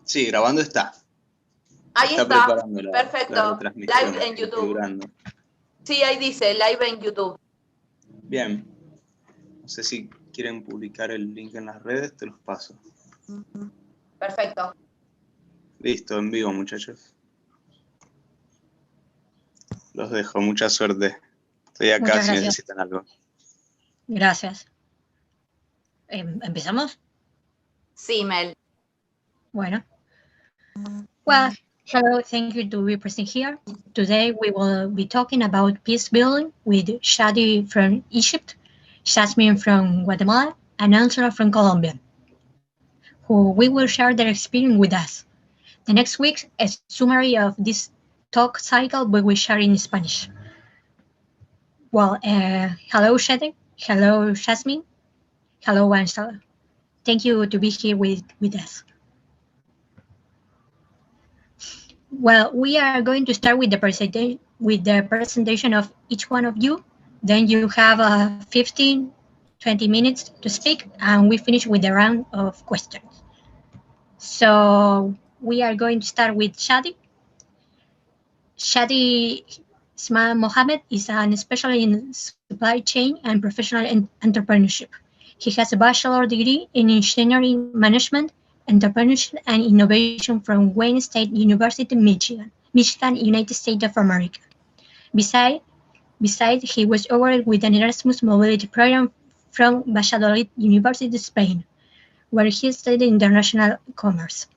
Sí, grabando está. Ahí está, preparando perfecto. la retransmisión, Live en YouTube. configurando. Sí, ahí dice, live en YouTube. Bien. No sé si quieren publicar el link en las redes, te los paso. Perfecto. Listo, en vivo, muchachos. Los dejo, mucha suerte. Estoy acá si necesitan algo. Gracias. ¿Empezamos? Sí, Mel. Bueno. Well, hello, thank you to be present here. Today we will be talking about peace building with Shadi from Egypt, Jasmine from Guatemala, and Angela from Colombia, who we will share their experience with us. The next week, a summary of this talk cycle we will share in Spanish. Well, hello, Shadi. Hello, Jasmine. Hello, Angela. Thank you to be here with us. Well, we are going to start with the presentation of each one of you. Then you have 15, 20 minutes to speak, and we finish with a round of questions. So we are going to start with Shadi. Shadi Ismail Mohammed is an specialist in supply chain and professional entrepreneurship. He has a bachelor's degree in engineering management, entrepreneurship, and innovation from Wayne State University, Michigan, United States of America. Besides, he was awarded with an Erasmus mobility program from Valladolid University, Spain, where he studied international commerce.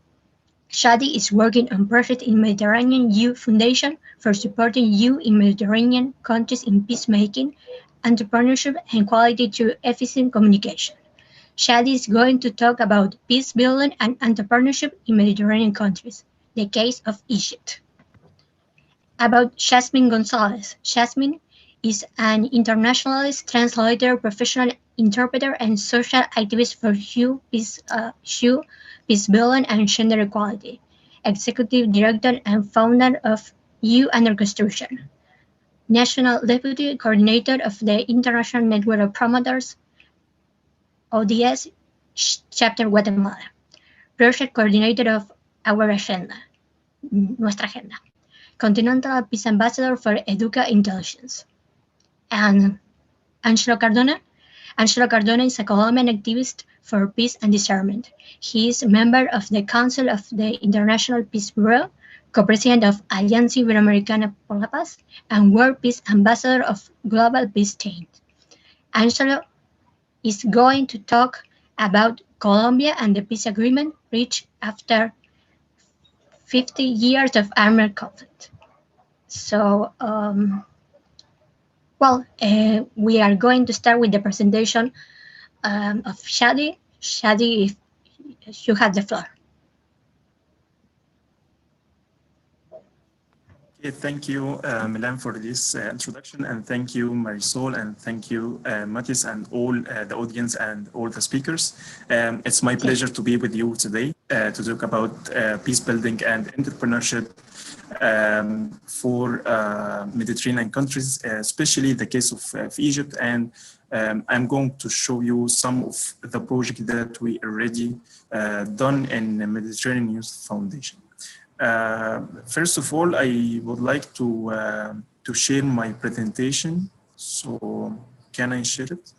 Shadi is working on project in Mediterranean Youth Foundation for supporting youth in Mediterranean countries in peacemaking, entrepreneurship, and quality through efficient communication. Shadi is going to talk about peace building and entrepreneurship in Mediterranean countries, the case of Egypt. About Jasmine Gonzalez. Jasmine is an internationalist, translator, professional interpreter, and social activist for peace building and gender equality, executive director and founder of You Under Construction, national deputy coordinator of the International Network of Promoters, ODS Chapter Guatemala, project coordinator of Our Agenda, Nuestra Agenda, Continental Peace Ambassador for Educa Intelligence, and Angelo Cardona. Angelo Cardona is a Colombian activist for peace and disarmament. He is a member of the Council of the International Peace Bureau, co-president of Alianza Iberoamericana por la Paz, and World Peace Ambassador of Global Peace Change. Angelo is going to talk about Colombia and the peace agreement reached after 50 years of armed conflict. So, we are going to start with the presentation of Shadi. Shadi, if you have the floor. Okay, thank you, Milan, for this introduction, and thank you, Marisol, and thank you, Matis, and all the audience and all the speakers. It's my pleasure to be with you today to talk about peace building and entrepreneurship for Mediterranean countries, especially the case of Egypt. And I'm going to show you some of the projects that we already done in the Mediterranean Youth Foundation. First of all, I would like to share my presentation. So can I share it?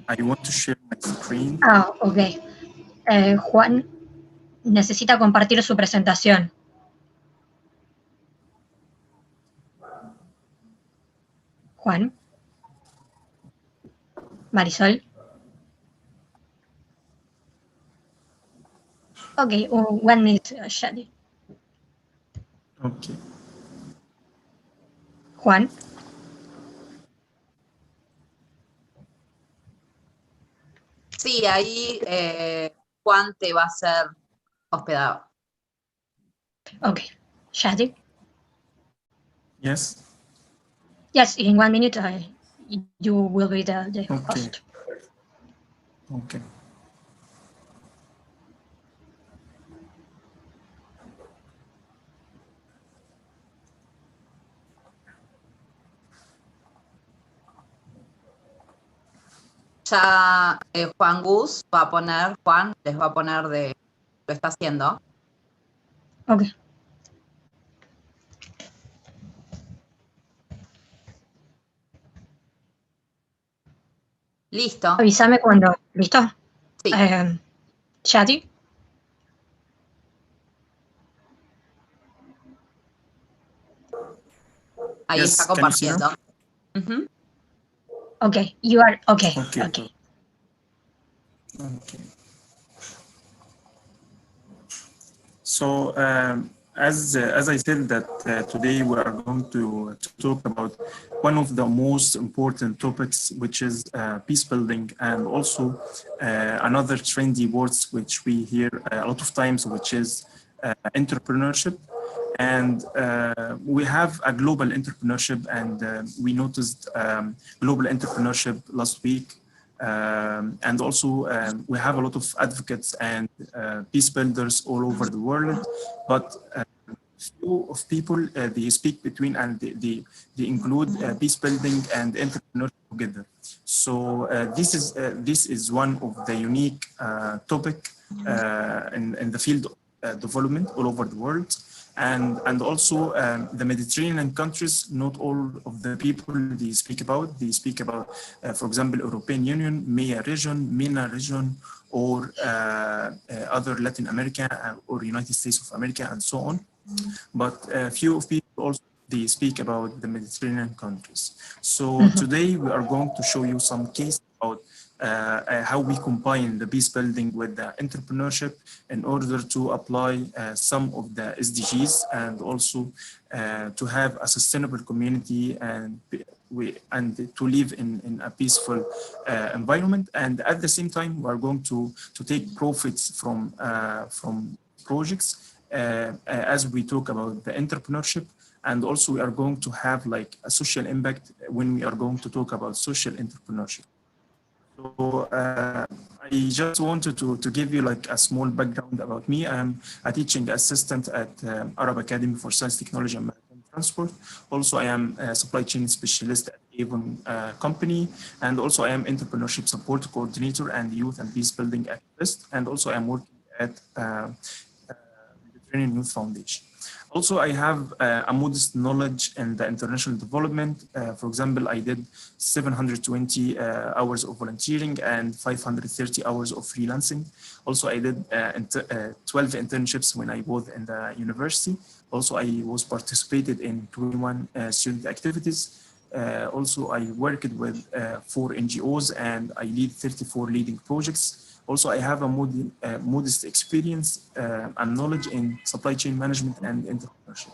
I want to share my screen. Okay. Juan necesita compartir su presentación. Juan. Marisol. Okay, 1 minute, Shadi. Okay. Juan. Sí, ahí Juan te va a ser hospedado. Okay, Shadi. Yes. Yes, in 1 minute, you will be the host. Okay. Ya Juan Gus va a poner, Juan les va a poner de, lo está haciendo. Ok. Listo. Avísame cuando. ¿Listo? Sí. Shadi. Ahí Yes, está can you see now? compartiendo. Ujú. Okay, you are okay. Okay. Okay. Okay. So as I said that today we are going to talk about one of the most important topics, which is peace building, and also another trendy words which we hear a lot of times, which is entrepreneurship. And we have a global entrepreneurship, and we noticed global entrepreneurship last week. And also we have a lot of advocates and peace builders all over the world, but few of people they speak between, and they include peace building and entrepreneurship together. So this is one of the unique topic in the field of development all over the world. And also the Mediterranean countries, not all of the people they speak about, for example, European Union, MEA region, or other Latin America or United States of America, and so on. But few of people also they speak about the Mediterranean countries. So today we are going to show you some cases about how we combine the peace building with the entrepreneurship in order to apply some of the SDGs, and also to have a sustainable community and to live in a peaceful environment. And at the same time, we are going to take profits from projects as we talk about the entrepreneurship. And also we are going to have like a social impact when we are going to talk about social entrepreneurship. So I just wanted to give you like a small background about me. I'm a teaching assistant at Arab Academy for Science, Technology and Maritime Transport. Also, I am a supply chain specialist at Avon company. And also I am entrepreneurship support coordinator and youth and peace building activist. And also I'm working at Mediterranean Youth Foundation. Also, I have a modest knowledge in the international development. For example, I did 720 hours of volunteering and 530 hours of freelancing. Also, I did 12 internships when I was in the university. Also, I was participated in 21 student activities. Also, I worked with 4 NGOs, and I lead 34 leading projects. Also, I have a modest experience and knowledge in supply chain management and entrepreneurship.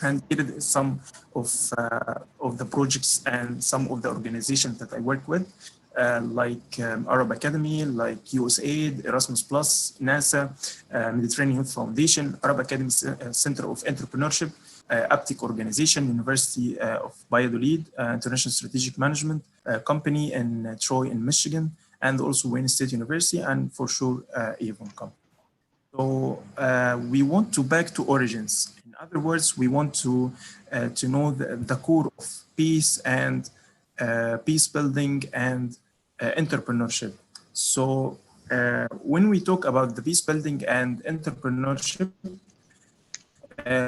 And here is some of the projects and some of the organizations that I work with, like Arab Academy, like USAID, Erasmus+, NASA, Mediterranean Youth Foundation, Arab Academy Center of Entrepreneurship, APTIC organization, University of Valladolid, International Strategic Management company in Troy in Michigan, and also Wayne State University, and for sure Avon company. So we want to back to origins. In other words, we want to know the core of peace and peace building and entrepreneurship. So when we talk about the peace building and entrepreneurship,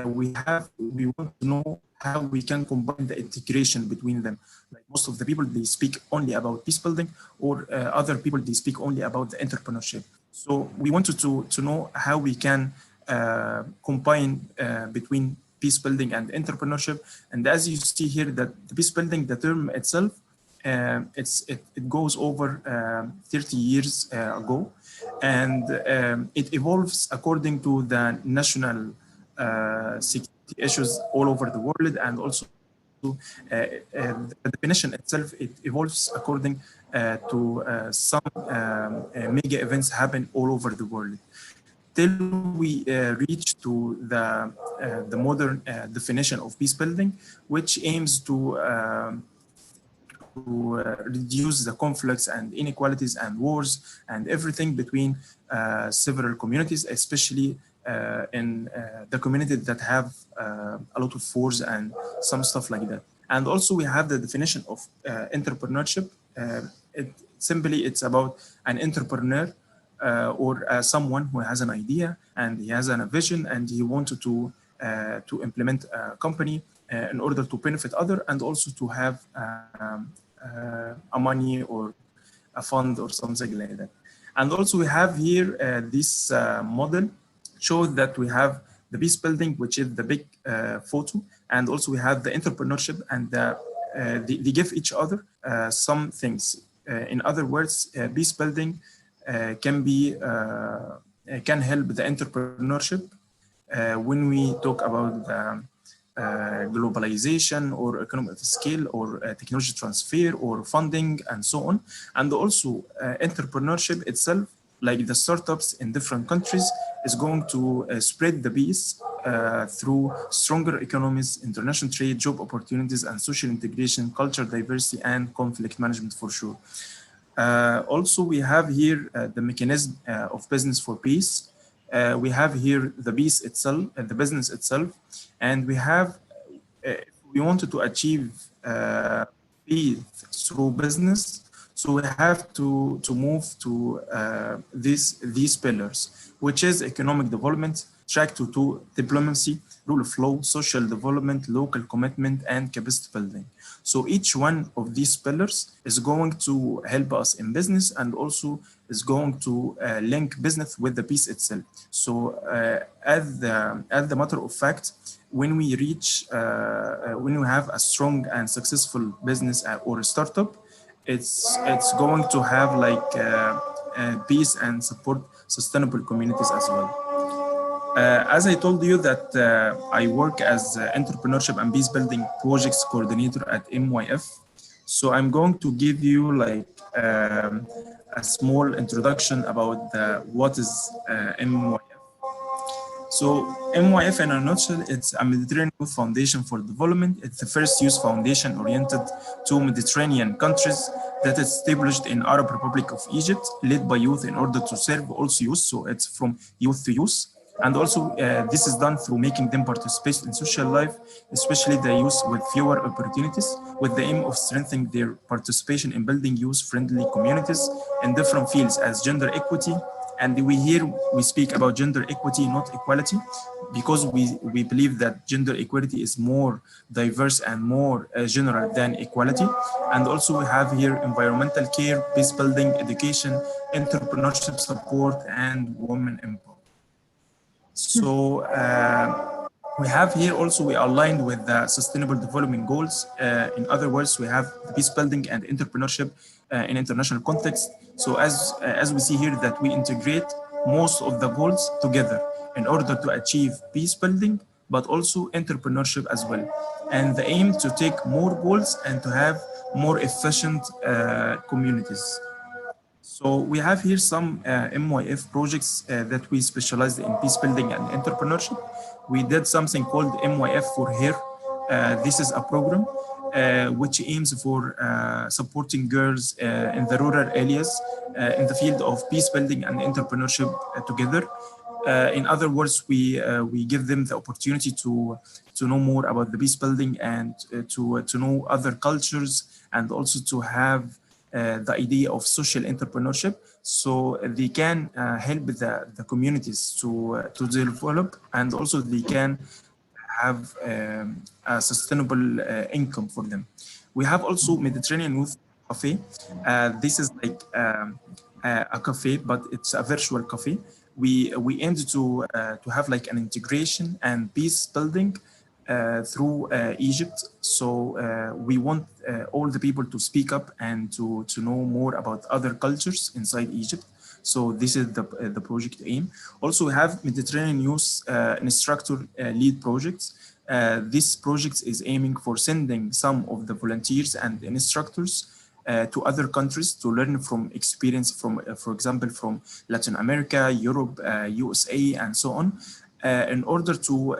we want to know how we can combine the integration between them. Like most of the people, they speak only about peace building, or other people, they speak only about the entrepreneurship. So we wanted to know how we can combine between peace building and entrepreneurship. And as you see here, that the peace building, the term itself, it goes over 30 years ago, and it evolves according to the national security issues all over the world, and also the definition itself, it evolves according to some mega events happen all over the world, till we reach to the modern definition of peace building, which aims to reduce the conflicts and inequalities and wars and everything between several communities, especially in the communities that have a lot of wars and some stuff like that. And also we have the definition of entrepreneurship. simply it's about an entrepreneur or someone who has an idea and he has a vision and he wanted to implement a company in order to benefit other and also to have a money or a fund or something like that. And also we have here this model shows that we have the peace building, which is the big photo, and also we have the entrepreneurship, and they give each other some things. In other words, peace building can help the entrepreneurship when we talk about the globalization or economic scale or technology transfer or funding and so on. And also entrepreneurship itself, like the startups in different countries, is going to spread the peace through stronger economies, international trade, job opportunities, and social integration, cultural diversity, and conflict management for sure. Also, we have here the mechanism of business for peace. We have here the peace itself, the business itself, and we have, we wanted to achieve peace through business, so we have to move to these pillars, which is economic development, track to diplomacy, rule of law, social development, local commitment, and capacity building. So each one of these pillars is going to help us in business and also is going to link business with the peace itself. So as the matter of fact, when we reach, when we have a strong and successful business or a startup, it's going to have like peace and support sustainable communities as well. As I told you that I work as entrepreneurship and peace building projects coordinator at MYF. So I'm going to give you like a small introduction about what is MYF. So MYF in a nutshell, it's a Mediterranean Youth Foundation for Development. It's the first youth foundation oriented to Mediterranean countries that is established in Arab Republic of Egypt, led by youth in order to serve also youth. So it's from youth to youth. And also this is done through making them participate in social life, especially the youth with fewer opportunities, with the aim of strengthening their participation in building youth-friendly communities in different fields as gender equity. And we speak about gender equity, not equality, because we believe that gender equality is more diverse and more general than equality. And also we have here environmental care, peace building, education, entrepreneurship support, and women empowerment. So we have here also, we are aligned with the Sustainable Development Goals. In other words, we have the peace building and entrepreneurship in international context. So as we see here that we integrate most of the goals together in order to achieve peace building, but also entrepreneurship as well. And the aim to take more goals and to have more efficient communities. So we have here some MYF projects that we specialized in peace building and entrepreneurship. We did something called MYF for Here. This is a program which aims for supporting girls in the rural areas in the field of peace building and entrepreneurship together. In other words, we give them the opportunity to know more about the peace building and to know other cultures, and also to have the idea of social entrepreneurship, so they can help the communities to develop, and also they can have a sustainable income for them. We have also Mediterranean Youth Cafe. This is like a cafe, but it's a virtual cafe. We aimed to have like an integration and peace building through Egypt. So we want all the people to speak up and to know more about other cultures inside Egypt. So this is the project aim. Also we have Mediterranean Youth Instructor Lead projects. This project is aiming for sending some of the volunteers and instructors to other countries to learn from experience from, for example, from Latin America, Europe, USA, and so on, in order to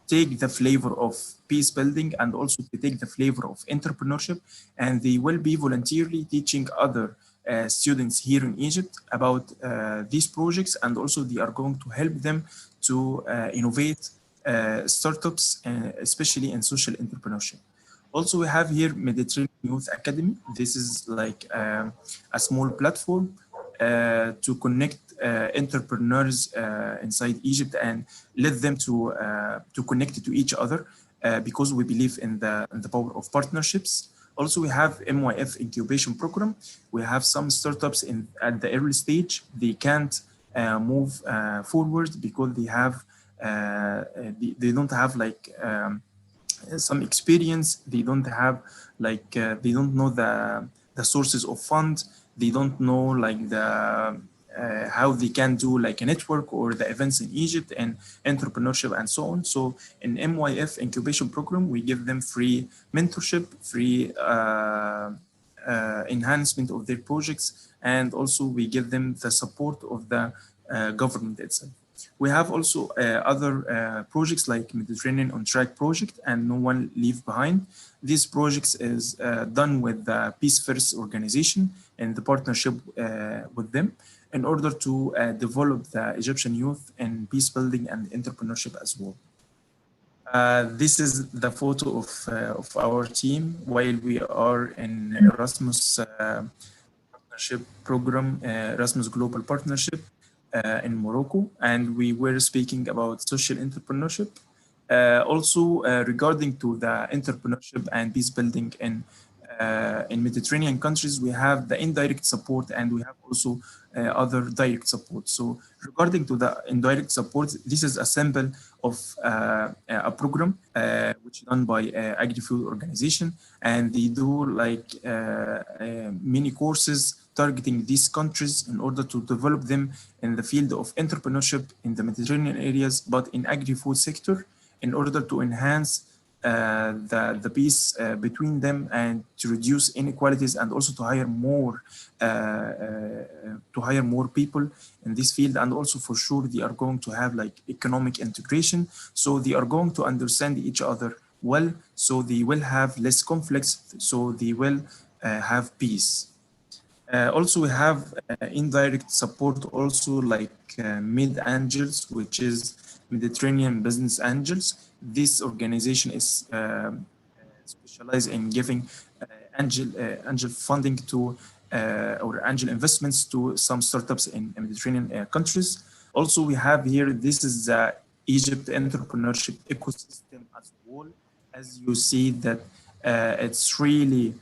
take the flavor of peace building and also to take the flavor of entrepreneurship. And they will be voluntarily teaching other students here in Egypt about these projects, and also they are going to help them to innovate startups, especially in social entrepreneurship. Also, we have here Mediterranean Youth Academy. This is like a small platform to connect entrepreneurs inside Egypt and let them to connect to each other because we believe in the power of partnerships. Also, we have MYF incubation program. We have some startups at the early stage. They can't move forward because they have they don't have like some experience. They don't have like they don't know the sources of funds. They don't know like the how they can do like a network or the events in Egypt and entrepreneurship and so on. So in MYF incubation program, we give them free mentorship, free enhancement of their projects, and also we give them the support of the government itself. We have also other projects like Mediterranean on Track project and No One Leave Behind. These projects is done with the Peace First organization and the partnership with them in order to develop the Egyptian youth in peace building and entrepreneurship as well. This is the photo of our team while we are in Erasmus partnership program, Erasmus Global Partnership in Morocco, and we were speaking about social entrepreneurship. Also regarding to the entrepreneurship and peace building in Mediterranean countries, we have the indirect support and we have also other direct support. So regarding to the indirect support, this is a sample of a program which is done by Agri-Food Organization, and they do like many courses targeting these countries in order to develop them in the field of entrepreneurship in the Mediterranean areas, but in agri-food sector, in order to enhance the peace between them and to reduce inequalities and also to hire more people in this field. And also for sure they are going to have like economic integration, so they are going to understand each other well, so they will have less conflicts, so they will have peace. Also we have indirect support also like Mid Angels, which is Mediterranean Business Angels. This organization is specialized in giving angel funding to or angel investments to some startups in Mediterranean countries. Also we have here, this is the Egypt entrepreneurship ecosystem as a whole. As you see that it's really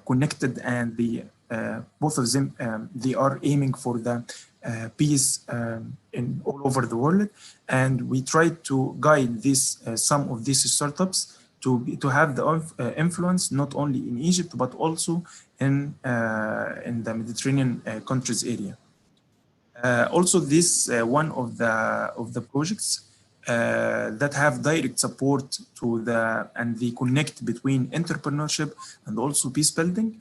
connected, and the both of them they are aiming for the peace in all over the world, and we try to guide this some of these startups to have the influence not only in Egypt but also in the Mediterranean countries area. Also, this one of the projects that have direct support to and the connect between entrepreneurship and also peace building.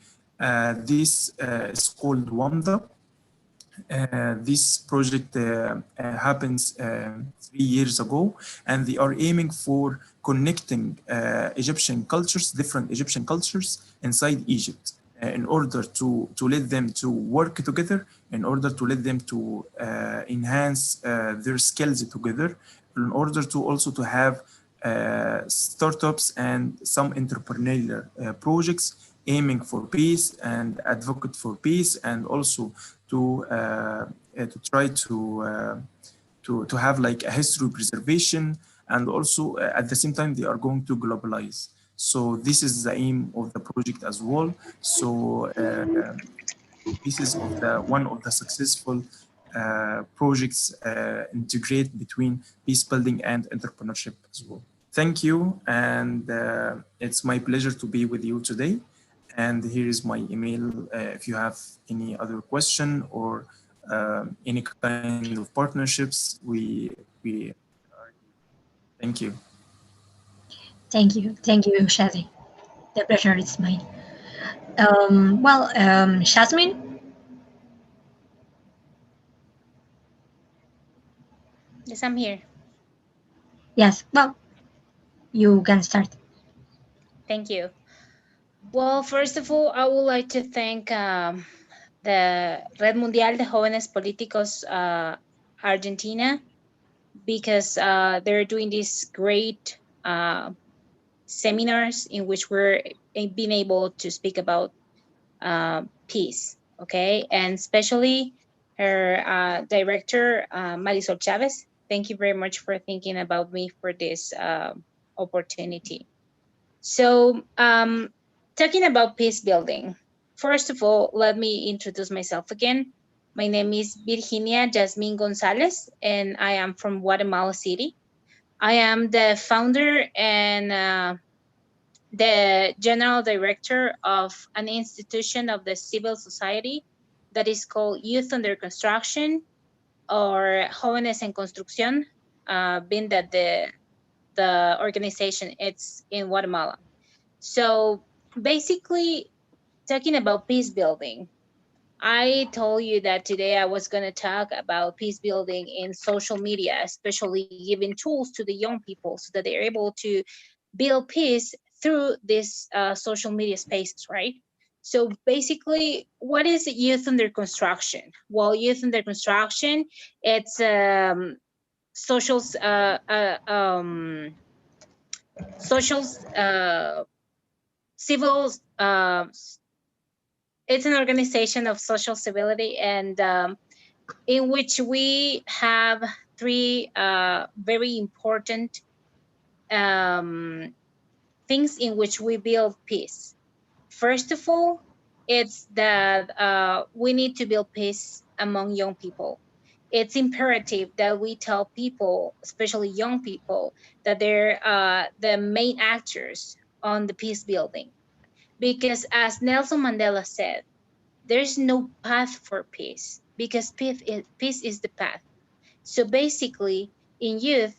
This is called WAMDA. This project happens 3 years ago, and they are aiming for connecting Egyptian cultures, different Egyptian cultures inside Egypt, in order to let them to work together, in order to let them to enhance their skills together, in order to also to have startups and some entrepreneurial projects aiming for peace and advocate for peace, and also to try to have like a history preservation, and also at the same time they are going to globalize. So this is the aim of the project as well. So this is one of the successful projects integrate between peace building and entrepreneurship as well. Thank you, and it's my pleasure to be with you today. And here is my email if you have any other question or any kind of partnerships. We thank you. Thank you, Shadi. The pleasure is mine. Jasmine. Yes, I'm here. Yes, well, you can start. Thank you. Well, first of all, I would like to thank the Red Mundial de Jóvenes Políticos Argentina, because they're doing this great seminars in which we're being able to speak about peace, okay? And especially her director, Marisol Chavez. Thank you very much for thinking about me for this opportunity. So talking about peace building, first of all, let me introduce myself again. My name is Virginia Jasmine Gonzalez, and I am from Guatemala City. I am the founder and the general director of an institution of the civil society that is called Youth Under Construction, or Jóvenes en Construcción, being that the organization it's in Guatemala. So basically, talking about peace building, I told you that today I was going to talk about peace building in social media, especially giving tools to the young people so that they're able to build peace through these social media spaces, right? So basically, what is Youth Under Construction? Well, Youth Under Construction, it's socials, civil, it's an organization of social civility, and in which we have three very important things in which we build peace. First of all, it's that we need to build peace among young people. It's imperative that we tell people, especially young people, that they're the main actors on the peace building. Because as Nelson Mandela said, there's no path for peace, because peace is the path. So basically, in youth,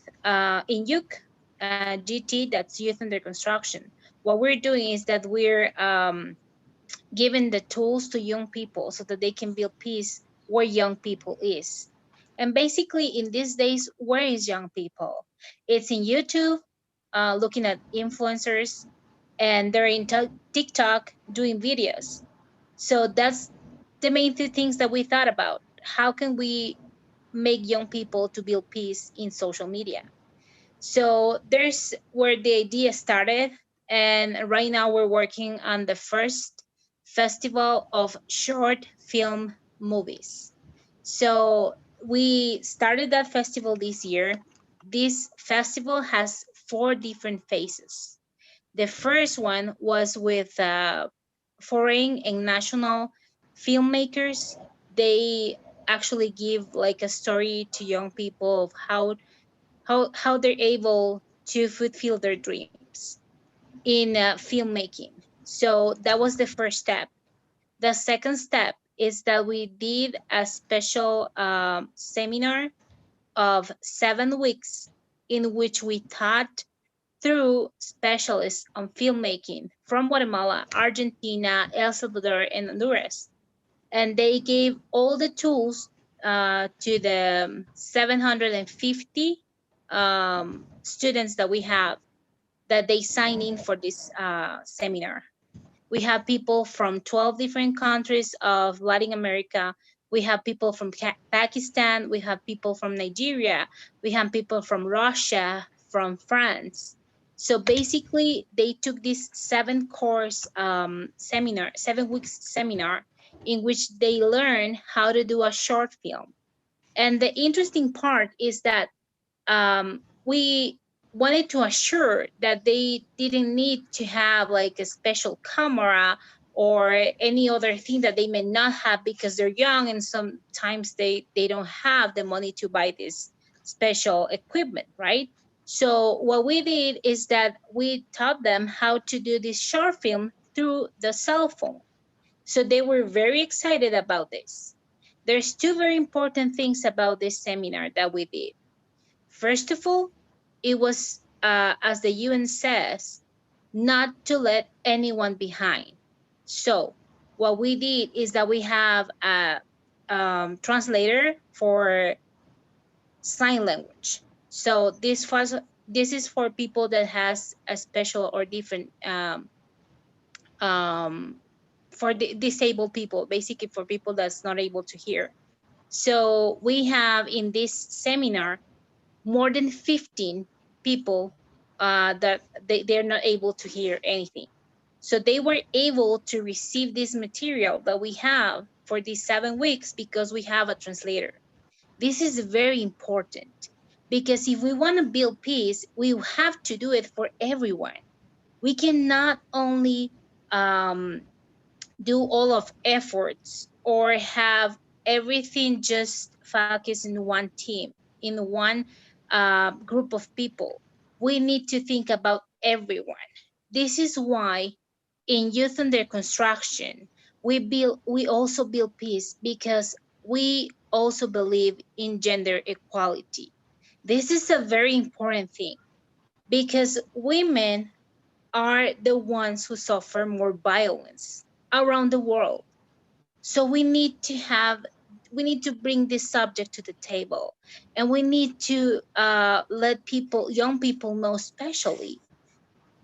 GT, that's Youth Under Construction, what we're doing is that we're giving the tools to young people so that they can build peace where young people is. And basically, in these days, where is young people? It's in YouTube, looking at influencers, and they're in TikTok doing videos. So that's the main two things that we thought about. How can we make young people to build peace in social media? So there's where the idea started. And right now we're working on the first festival of short film movies. So we started that festival this year. This festival has 4 different phases. The first one was with foreign and national filmmakers. They actually give like a story to young people of how they're able to fulfill their dreams in filmmaking. So that was the first step. The second step is that we did a special seminar of 7 weeks in which we taught through specialists on filmmaking from Guatemala, Argentina, El Salvador, and Honduras. And they gave all the tools to the 750 students that we have, that they sign in for this seminar. We have people from 12 different countries of Latin America. We have people from Pakistan. We have people from Nigeria. We have people from Russia, from France. So basically, they took this 7-course seminar, 7 weeks seminar, in which they learn how to do a short film. And the interesting part is that we wanted to assure that they didn't need to have like a special camera or any other thing that they may not have because they're young, and sometimes they don't have the money to buy this special equipment, right? So what we did is that we taught them how to do this short film through the cell phone. So they were very excited about this. There's 2 very important things about this seminar that we did. First of all, it was, as the UN says, not to let anyone behind. So what we did is that we have a translator for sign language. So this is for people that has a special or different, for the disabled people, basically for people that's not able to hear. So we have in this seminar more than 15 people that they're not able to hear anything. So they were able to receive this material that we have for these 7 weeks because we have a translator. This is very important because if we want to build peace, we have to do it for everyone. We cannot only do all of efforts or have everything just focus in one team, in one group of people. We need to think about everyone. This is why in Youth Under Construction, we also build peace because we also believe in gender equality. This is a very important thing because women are the ones who suffer more violence around the world. So we need to bring this subject to the table, and we need to let young people know, especially,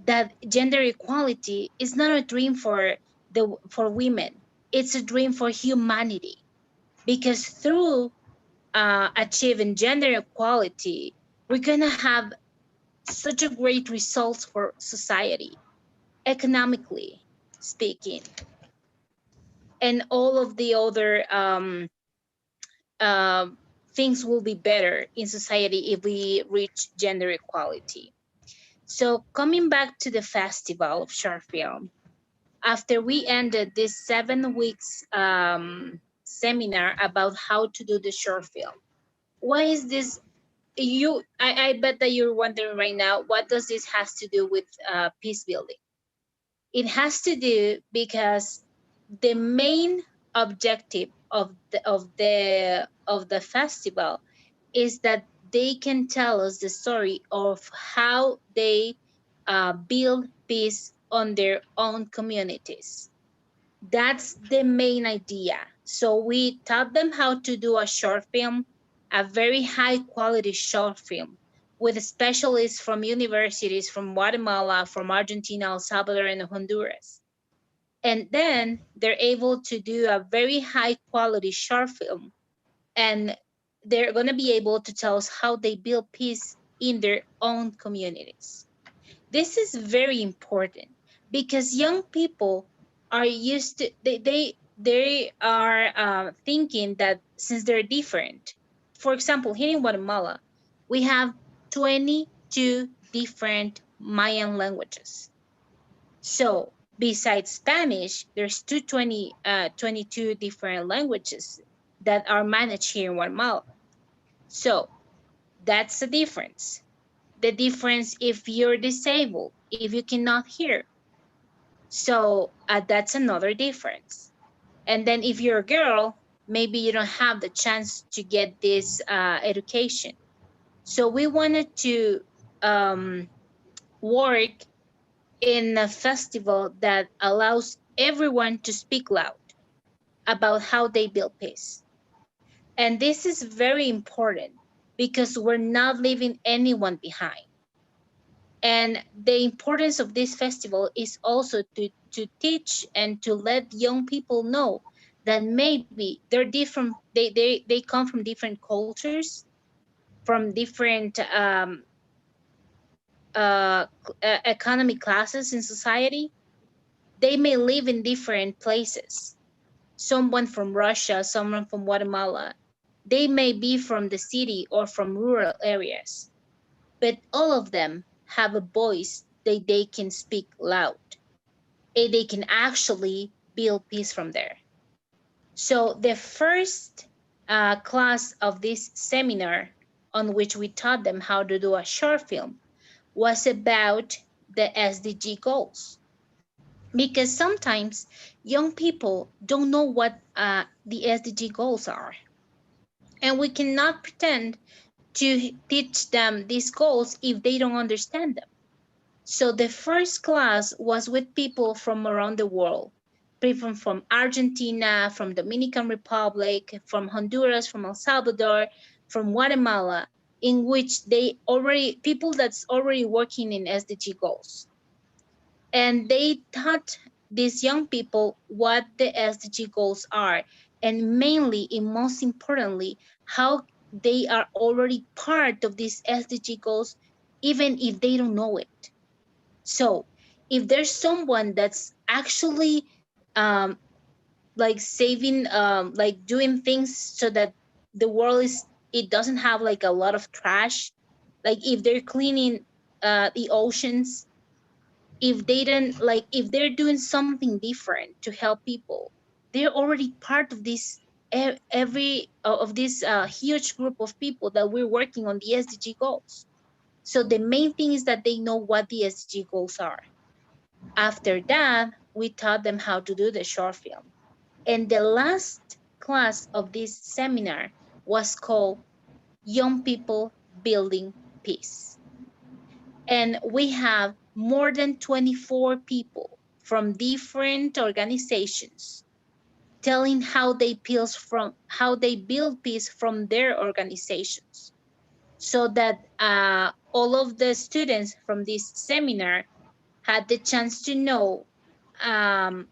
that gender equality is not a dream for women. It's a dream for humanity, because through achieving gender equality, we're gonna have such a great results for society, economically speaking, and all of the other things will be better in society if we reach gender equality. So coming back to the Festival of Short Film, after we ended this 7 weeks seminar about how to do the short film, why is this? I bet that you're wondering right now, what does this has to do with peace building? It has to do because the main objective of the festival is that they can tell us the story of how they build peace on their own communities. That's the main idea. So we taught them how to do a short film, a very high quality short film, with specialists from universities from Guatemala, from Argentina, El Salvador, and Honduras. And then they're able to do a very high quality short film, and they're going to be able to tell us how they build peace in their own communities. This is very important because young people are used to, they are thinking that since they're different, for example, here in Guatemala, we have 22 different Mayan languages. So besides Spanish, there's 22 different languages that are managed here in Guatemala. So that's the difference. The difference if you're disabled, if you cannot hear. So that's another difference. And then if you're a girl, maybe you don't have the chance to get this education. So we wanted to work in a festival that allows everyone to speak loud about how they build peace. And this is very important because we're not leaving anyone behind. And the importance of this festival is also to teach and to let young people know that maybe they're different, they come from different cultures, from different economic classes in society. They may live in different places. Someone from Russia, someone from Guatemala. They may be from the city or from rural areas, but all of them have a voice that they can speak loud, and they can actually build peace from there. So the first class of this seminar, on which we taught them how to do a short film, was about the SDG goals. Because sometimes young people don't know what the SDG goals are. And we cannot pretend to teach them these goals if they don't understand them. So the first class was with people from around the world, people from Argentina, from Dominican Republic, from Honduras, from El Salvador, from Guatemala, in which people that's already working in SDG goals. And they taught these young people what the SDG goals are, and mainly and most importantly, how they are already part of these SDG goals even if they don't know it. So if there's someone that's actually like saving, like doing things so that the world it doesn't have like a lot of trash, like if they're cleaning the oceans, if they don't, like if they're doing something different to help people, they're already part of this every of this huge group of people that we're working on the SDG goals. So the main thing is that they know what the SDG goals are. After that, we taught them how to do the short film. And the last class of this seminar was called Young People Building Peace. And we have more than 24 people from different organizations telling how they build peace from their organizations, so that all of the students from this seminar had the chance to know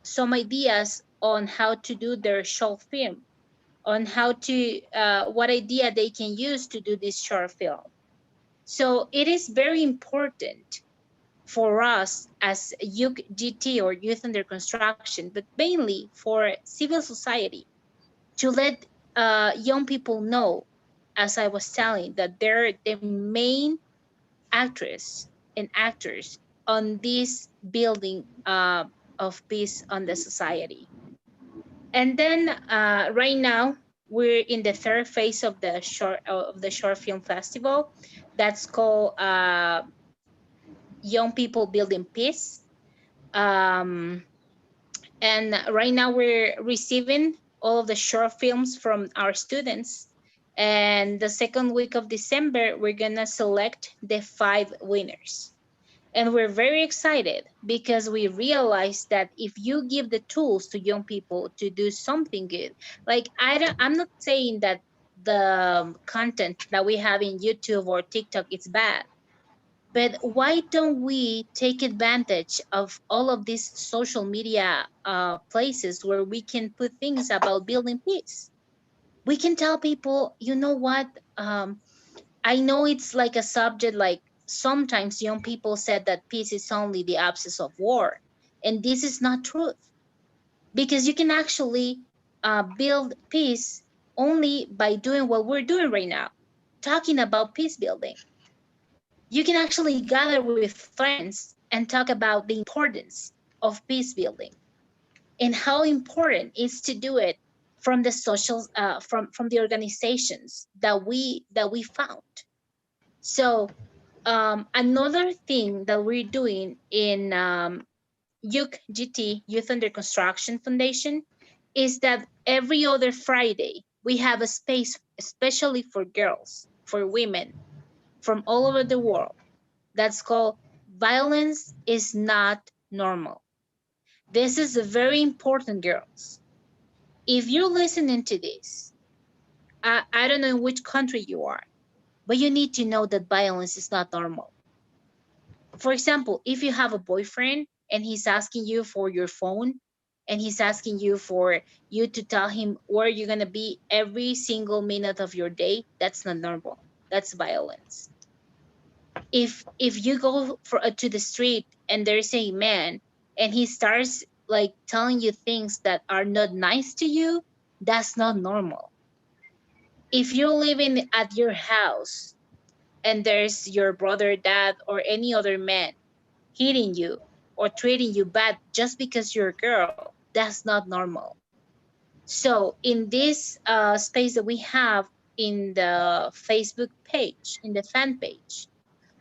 some ideas on how to do their short film, on how to what idea they can use to do this short film. So it is very important for us as UGT or Youth Under Construction, but mainly for civil society, to let young people know, as I was telling, that they're the main actress and actors on this building of peace on the society. And then right now we're in the third phase of the short film festival. That's called Young People Building Peace. And right now we're receiving all of the short films from our students. And the second week of December, we're gonna select the 5 winners. And we're very excited because we realize that if you give the tools to young people to do something good, like I'm not saying that the content that we have in YouTube or TikTok is bad, but why don't we take advantage of all of these social media places where we can put things about building peace? We can tell people, you know what, I know it's like a subject, like sometimes young people said that peace is only the absence of war. And this is not truth, because you can actually build peace only by doing what we're doing right now, talking about peace building. You can actually gather with friends and talk about the importance of peace building and how important it is to do it from the social, from the organizations that we found. So another thing that we're doing in UGT, Youth Under Construction Foundation, is that every other Friday we have a space especially for girls, for women from all over the world, that's called Violence is Not Normal. This is very important, girls. If you're listening to this, I don't know in which country you are, but you need to know that violence is not normal. For example, if you have a boyfriend and he's asking you for your phone and he's asking you for you to tell him where you're going to be every single minute of your day, that's not normal. That's violence. If you go to the street and there's a man and he starts like telling you things that are not nice to you, that's not normal. If you're living at your house and there's your brother, dad, or any other man hitting you or treating you bad just because you're a girl, that's not normal. So in this space that we have in the Facebook page, in the fan page,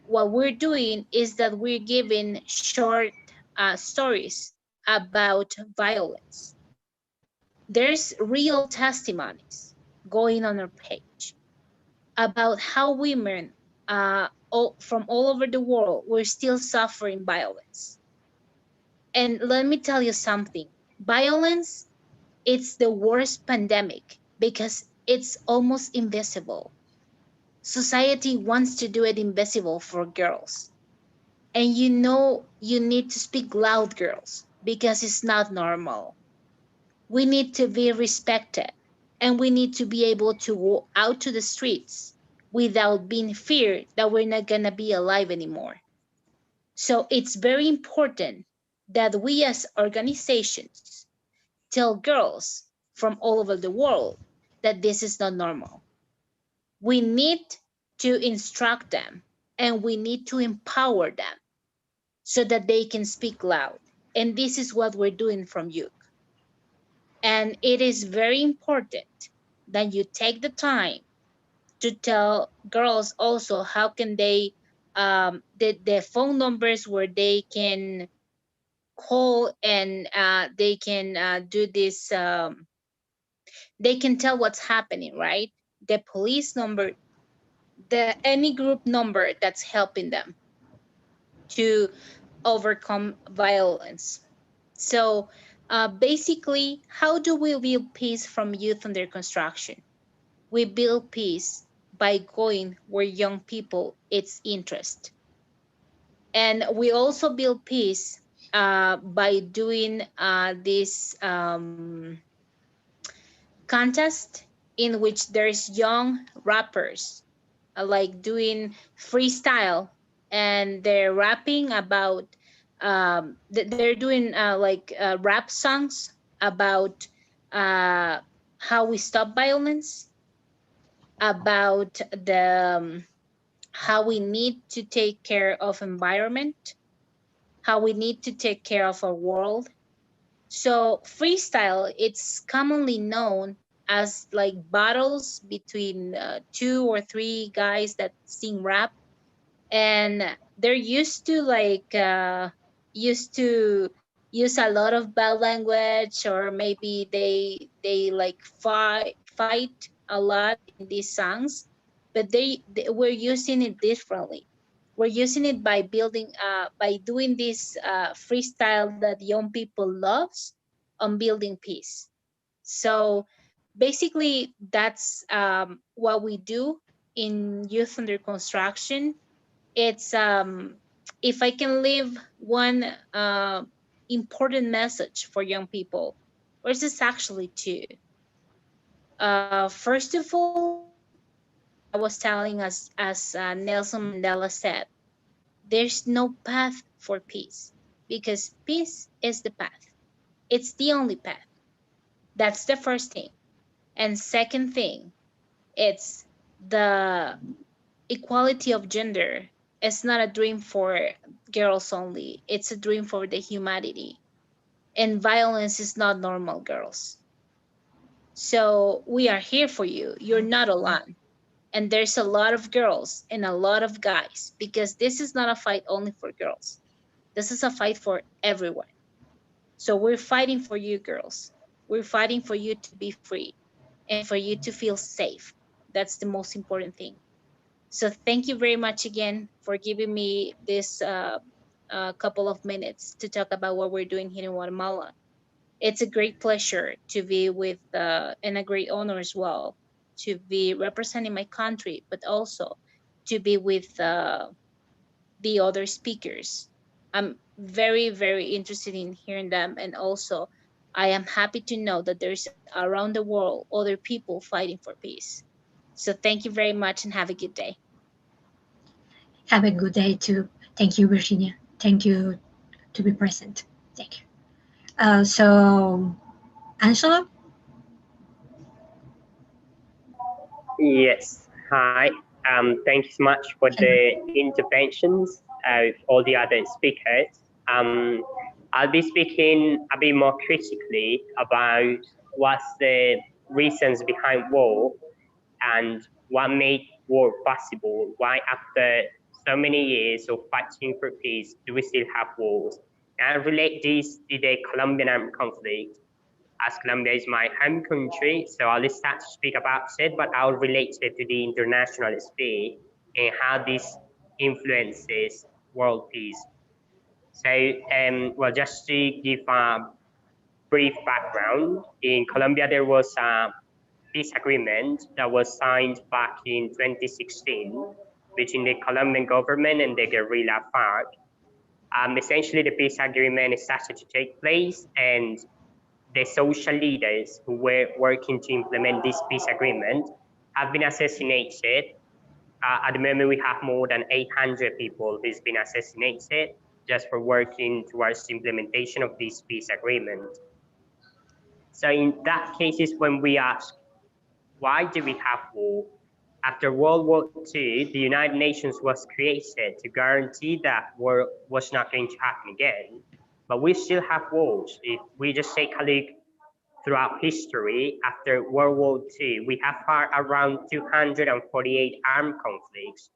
what we're doing is that we're giving short stories about violence. There's real testimonies going on our page about how women from all over the world were still suffering violence. And let me tell you something, violence, it's the worst pandemic because it's almost invisible. Society wants to do it invisible for girls. And you know you need to speak loud, girls, because it's not normal. We need to be respected and we need to be able to go out to the streets without being feared that we're not gonna be alive anymore. So it's very important that we as organizations tell girls from all over the world that this is not normal. We need to instruct them and we need to empower them so that they can speak loud. And this is what we're doing from youth. And it is very important that you take the time to tell girls also how can they the phone numbers where they can call and they can do this they can tell what's happening, right? The police number, the any group number that's helping them to overcome violence. So basically, how do we build peace from youth under construction? We build peace by going where young people it's interest. And we also build peace by doing this contest in which there's young rappers like doing freestyle, and they're rapping about they're doing rap songs about how we stop violence, about the how we need to take care of environment, how we need to take care of our world. So freestyle, it's commonly known as like battles between 2 or 3 guys that sing rap, and they're used to used to use a lot of bad language, or maybe they like fight a lot in these songs, but we're using it differently. We're using it by building by doing this freestyle that young people loves on building peace. So basically that's what we do in Youth Under Construction. It's if I can leave one important message for young people, or is this actually two? First of all, I was telling us, as Nelson Mandela said, there's no path for peace, because peace is the path. It's the only path. That's the first thing. And second thing, it's the equality of gender. It's not a dream for girls only. It's a dream for the humanity. And violence is not normal, girls. So we are here for you. You're not alone. And there's a lot of girls and a lot of guys, because this is not a fight only for girls. This is a fight for everyone. So we're fighting for you, girls. We're fighting for you to be free and for you to feel safe. That's the most important thing. So thank you very much again for giving me this couple of minutes to talk about what we're doing here in Guatemala. It's a great pleasure to be with, and a great honor as well, to be representing my country, but also to be with the other speakers. I'm very, very interested in hearing them. And also, I am happy to know that there's around the world other people fighting for peace. So thank you very much and have a good day. Have a good day too. Thank you, Virginia. Thank you to be present. Thank you. So, Angela? Yes. Hi. Thank you so much for the interventions of all the other speakers. I'll be speaking a bit more critically about what's the reasons behind war and what made war possible. Why, after so many years of fighting for peace, do we still have wars? And I relate this to the Colombian armed conflict, as Colombia is my home country, so I'll start to speak about it, but I'll relate it to the international sphere and how this influences world peace. So, well, just to give a brief background, in Colombia there was a peace agreement that was signed back in 2016 between the Colombian government and the guerrilla FARC. Essentially, the peace agreement started to take place, and the social leaders who were working to implement this peace agreement have been assassinated At the moment, we have more than 800 people who's been assassinated just for working towards the implementation of this peace agreement. So in that case is when we ask, why do we have war? After World War II, the United Nations was created to guarantee that war was not going to happen again. But we still have wars. If we just take a look throughout history, after World War II, we have had around 248 armed conflicts.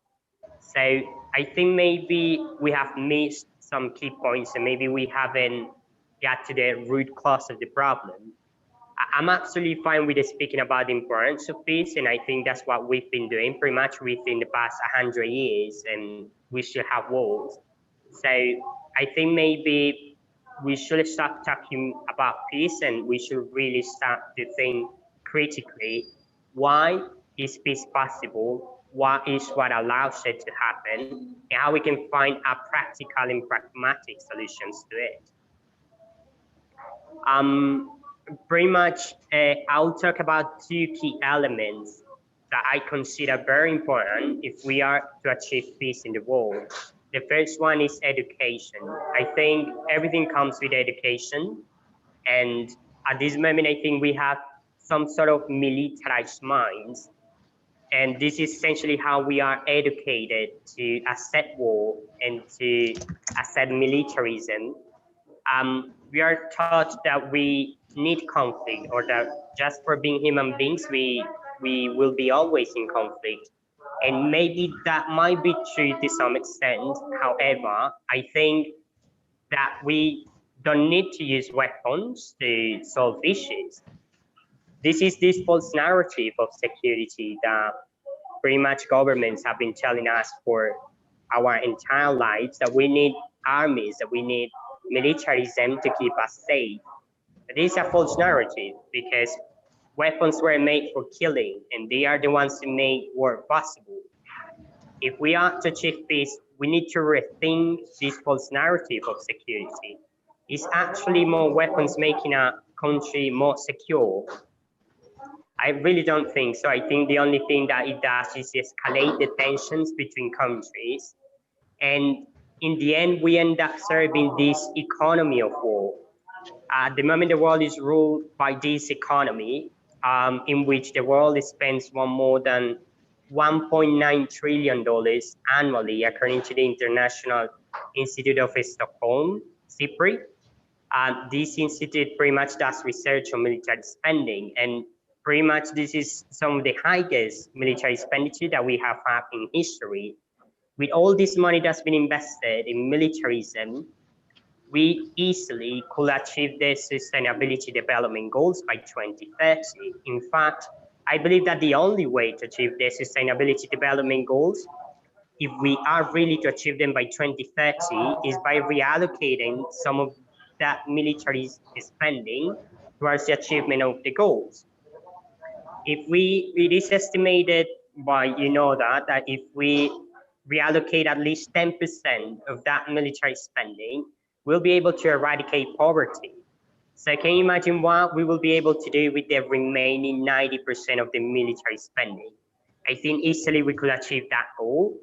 So I think maybe we have missed some key points and maybe we haven't got to the root cause of the problem. I'm absolutely fine with speaking about the importance of peace, and I think that's what we've been doing pretty much within the past 100 years, and we should have wars. So I think maybe we should stop talking about peace and we should really start to think critically, why is peace possible? What is what allows it to happen? And how we can find a practical and pragmatic solutions to it. Pretty much, I'll talk about two key elements that I consider very important if we are to achieve peace in the world. The first one is education. I think everything comes with education. And at this moment, I think we have some sort of militarized minds. And this is essentially how we are educated to accept war and to accept militarism. We are taught that we need conflict, or that just for being human beings, we will be always in conflict. And maybe that might be true to some extent. However, I think that we don't need to use weapons to solve issues. This is this false narrative of security that pretty much governments have been telling us for our entire lives, that we need armies, that we need militarism to keep us safe. This is a false narrative because weapons were made for killing and they are the ones who make war possible. If we are to achieve peace, we need to rethink this false narrative of security. Is actually more weapons making a country more secure? I really don't think so. I think the only thing that it does is escalate the tensions between countries. And in the end, we end up serving this economy of war. At the moment, the world is ruled by this economy, in which the world spends more than $1.9 trillion annually, according to the International Institute of Stockholm, CIPRI. This institute pretty much does research on military spending, and pretty much this is some of the highest military expenditure that we have had in history. With all this money that's been invested in militarism, we easily could achieve the sustainability development goals by 2030. In fact, I believe that the only way to achieve the sustainability development goals, if we are really to achieve them by 2030, is by reallocating some of that military spending towards the achievement of the goals. It is estimated by, that if we reallocate at least 10% of that military spending, we'll be able to eradicate poverty. So can you imagine what we will be able to do with the remaining 90% of the military spending? I think easily we could achieve that goal.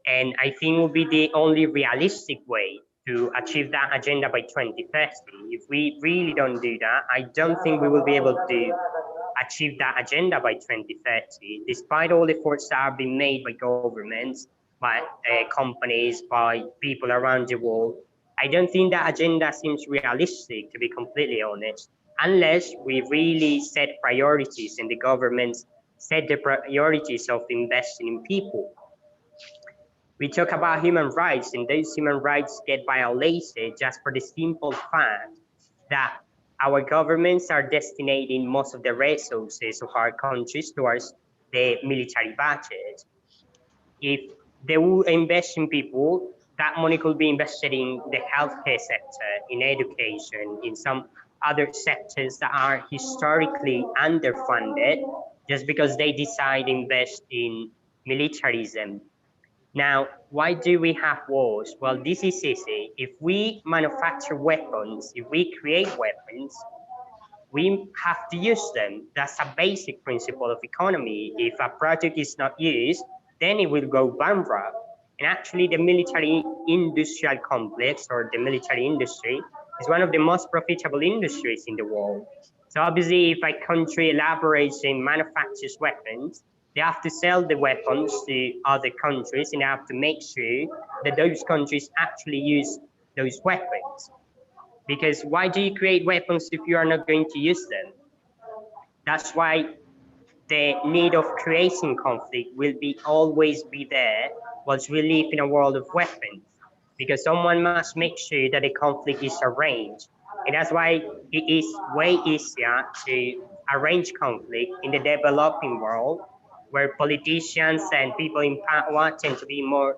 And I think it will be the only realistic way to achieve that agenda by 2030. If we really don't do that, I don't think we will be able to achieve that agenda by 2030, despite all the efforts that have been made by governments, by companies, by people around the world. I don't think that agenda seems realistic, to be completely honest, unless we really set priorities and the governments set the priorities of investing in people. We talk about human rights, and those human rights get violated just for the simple fact that our governments are destinating most of the resources of our countries towards the military budget. If they will invest in people, that money could be invested in the healthcare sector, in education, in some other sectors that are historically underfunded, just because they decide to invest in militarism. Now, why do we have wars? Well, this is easy. If we manufacture weapons, if we create weapons, we have to use them. That's a basic principle of economy. If a product is not used, then it will go bankrupt. And actually the military industrial complex, or the military industry, is one of the most profitable industries in the world. So obviously if a country elaborates and manufactures weapons, they have to sell the weapons to other countries, and they have to make sure that those countries actually use those weapons. Because why do you create weapons if you are not going to use them? That's why the need of creating conflict will always be there once we live in a world of weapons, because someone must make sure that the conflict is arranged. And that's why it is way easier to arrange conflict in the developing world, where politicians and people in power tend to be more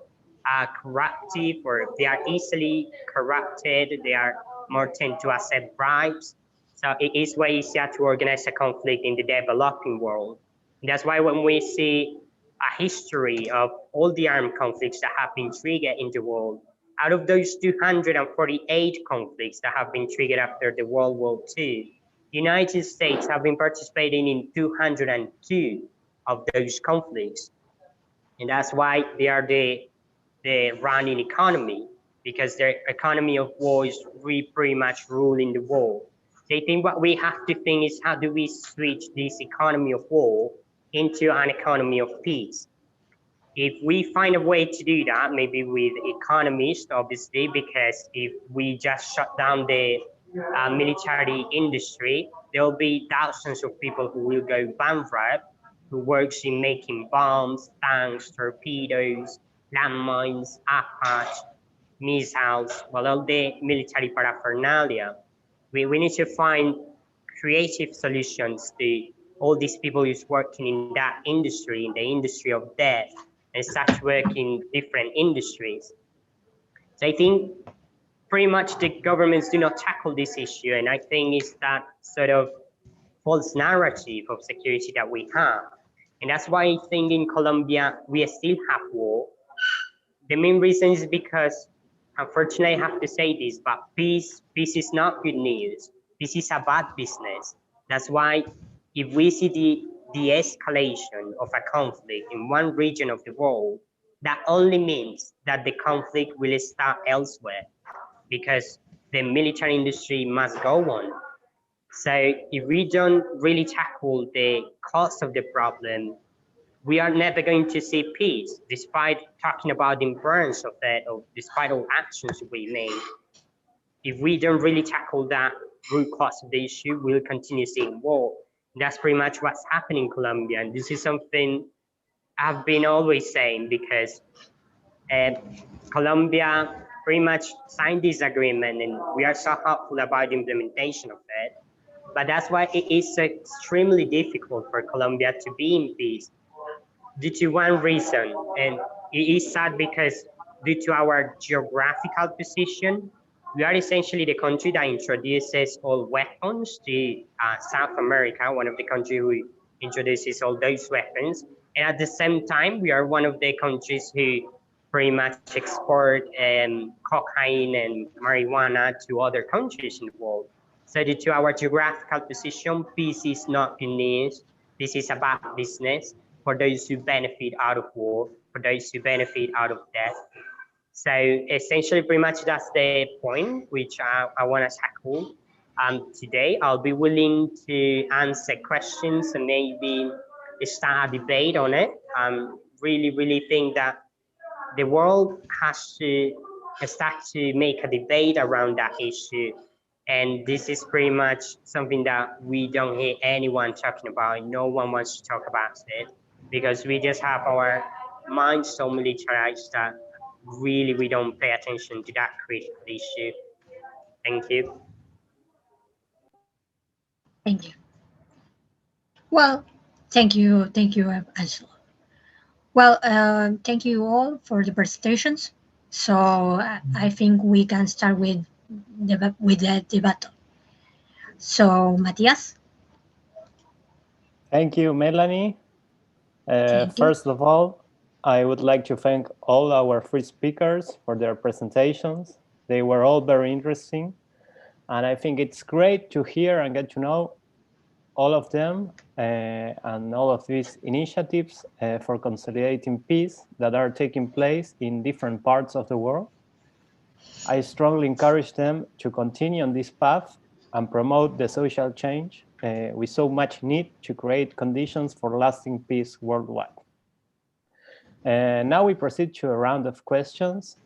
corruptive, or they are easily corrupted, they are more tend to accept bribes. So it is way easier to organize a conflict in the developing world. And that's why when we see a history of all the armed conflicts that have been triggered in the world, out of those 248 conflicts that have been triggered after the World War II, the United States have been participating in 202 of those conflicts. And that's why they are the running economy, because their economy of war is pretty much ruling the world. So I think what we have to think is, how do we switch this economy of war into an economy of peace? If we find a way to do that, maybe with economists, obviously, because if we just shut down the military industry, there will be thousands of people who will go bankrupt, who works in making bombs, tanks, torpedoes, landmines, Apache, missiles, well, all the military paraphernalia. We need to find creative solutions to all these people who's working in that industry, in the industry of death, and start working different industries. So I think pretty much the governments do not tackle this issue, and I think it's that sort of false narrative of security that we have. And that's why I think in Colombia, we still have war. The main reason is because, unfortunately, I have to say this, but peace is not good news. Peace is a bad business. That's why if we see the de-escalation of a conflict in one region of the world, that only means that the conflict will start elsewhere, because the military industry must go on. So if we don't really tackle the cause of the problem, we are never going to see peace, despite talking about the importance of that, or despite all actions we make. If we don't really tackle that root cause of the issue, we'll continue seeing war. That's pretty much what's happening in Colombia. And this is something I've been always saying, because Colombia pretty much signed this agreement, and we are so hopeful about the implementation of it. But that's why it is extremely difficult for Colombia to be in peace, due to one reason. And it is sad because due to our geographical position, we are essentially the country that introduces all weapons to South America, one of the countries who introduces all those weapons. And at the same time, we are one of the countries who pretty much export cocaine and marijuana to other countries in the world. So due to our geographical position, peace is not good news. This is a bad business for those who benefit out of war, for those who benefit out of death. So essentially, pretty much that's the point which I want to tackle today. I'll be willing to answer questions and maybe start a debate on it. Really think that the world has to start to make a debate around that issue. And this is pretty much something that we don't hear anyone talking about. No one wants to talk about it, because we just have our minds so militarized that really we don't pay attention to that critical issue. Thank you. Thank you. Well, thank you, Angelo. Well, thank you all for the presentations. So I think we can start with the debate. So, Matthias. Thank you, Melanie. First of all, I would like to thank all our three speakers for their presentations. They were all very interesting. And I think it's great to hear and get to know all of them and all of these initiatives for consolidating peace that are taking place in different parts of the world. I strongly encourage them to continue on this path and promote the social change we so much need to create conditions for lasting peace worldwide. Now we proceed to a round of questions.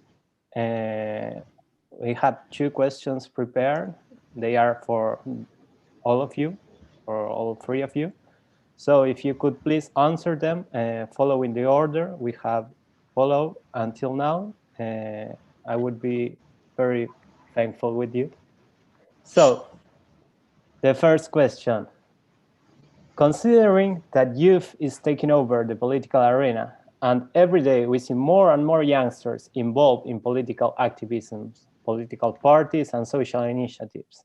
We have 2 questions prepared. They are for all of you, or all 3 of you. So if you could please answer them following the order we have followed until now, I would be very thankful with you. So the first question: considering that youth is taking over the political arena, and every day we see more and more youngsters involved in political activism, political parties, and social initiatives,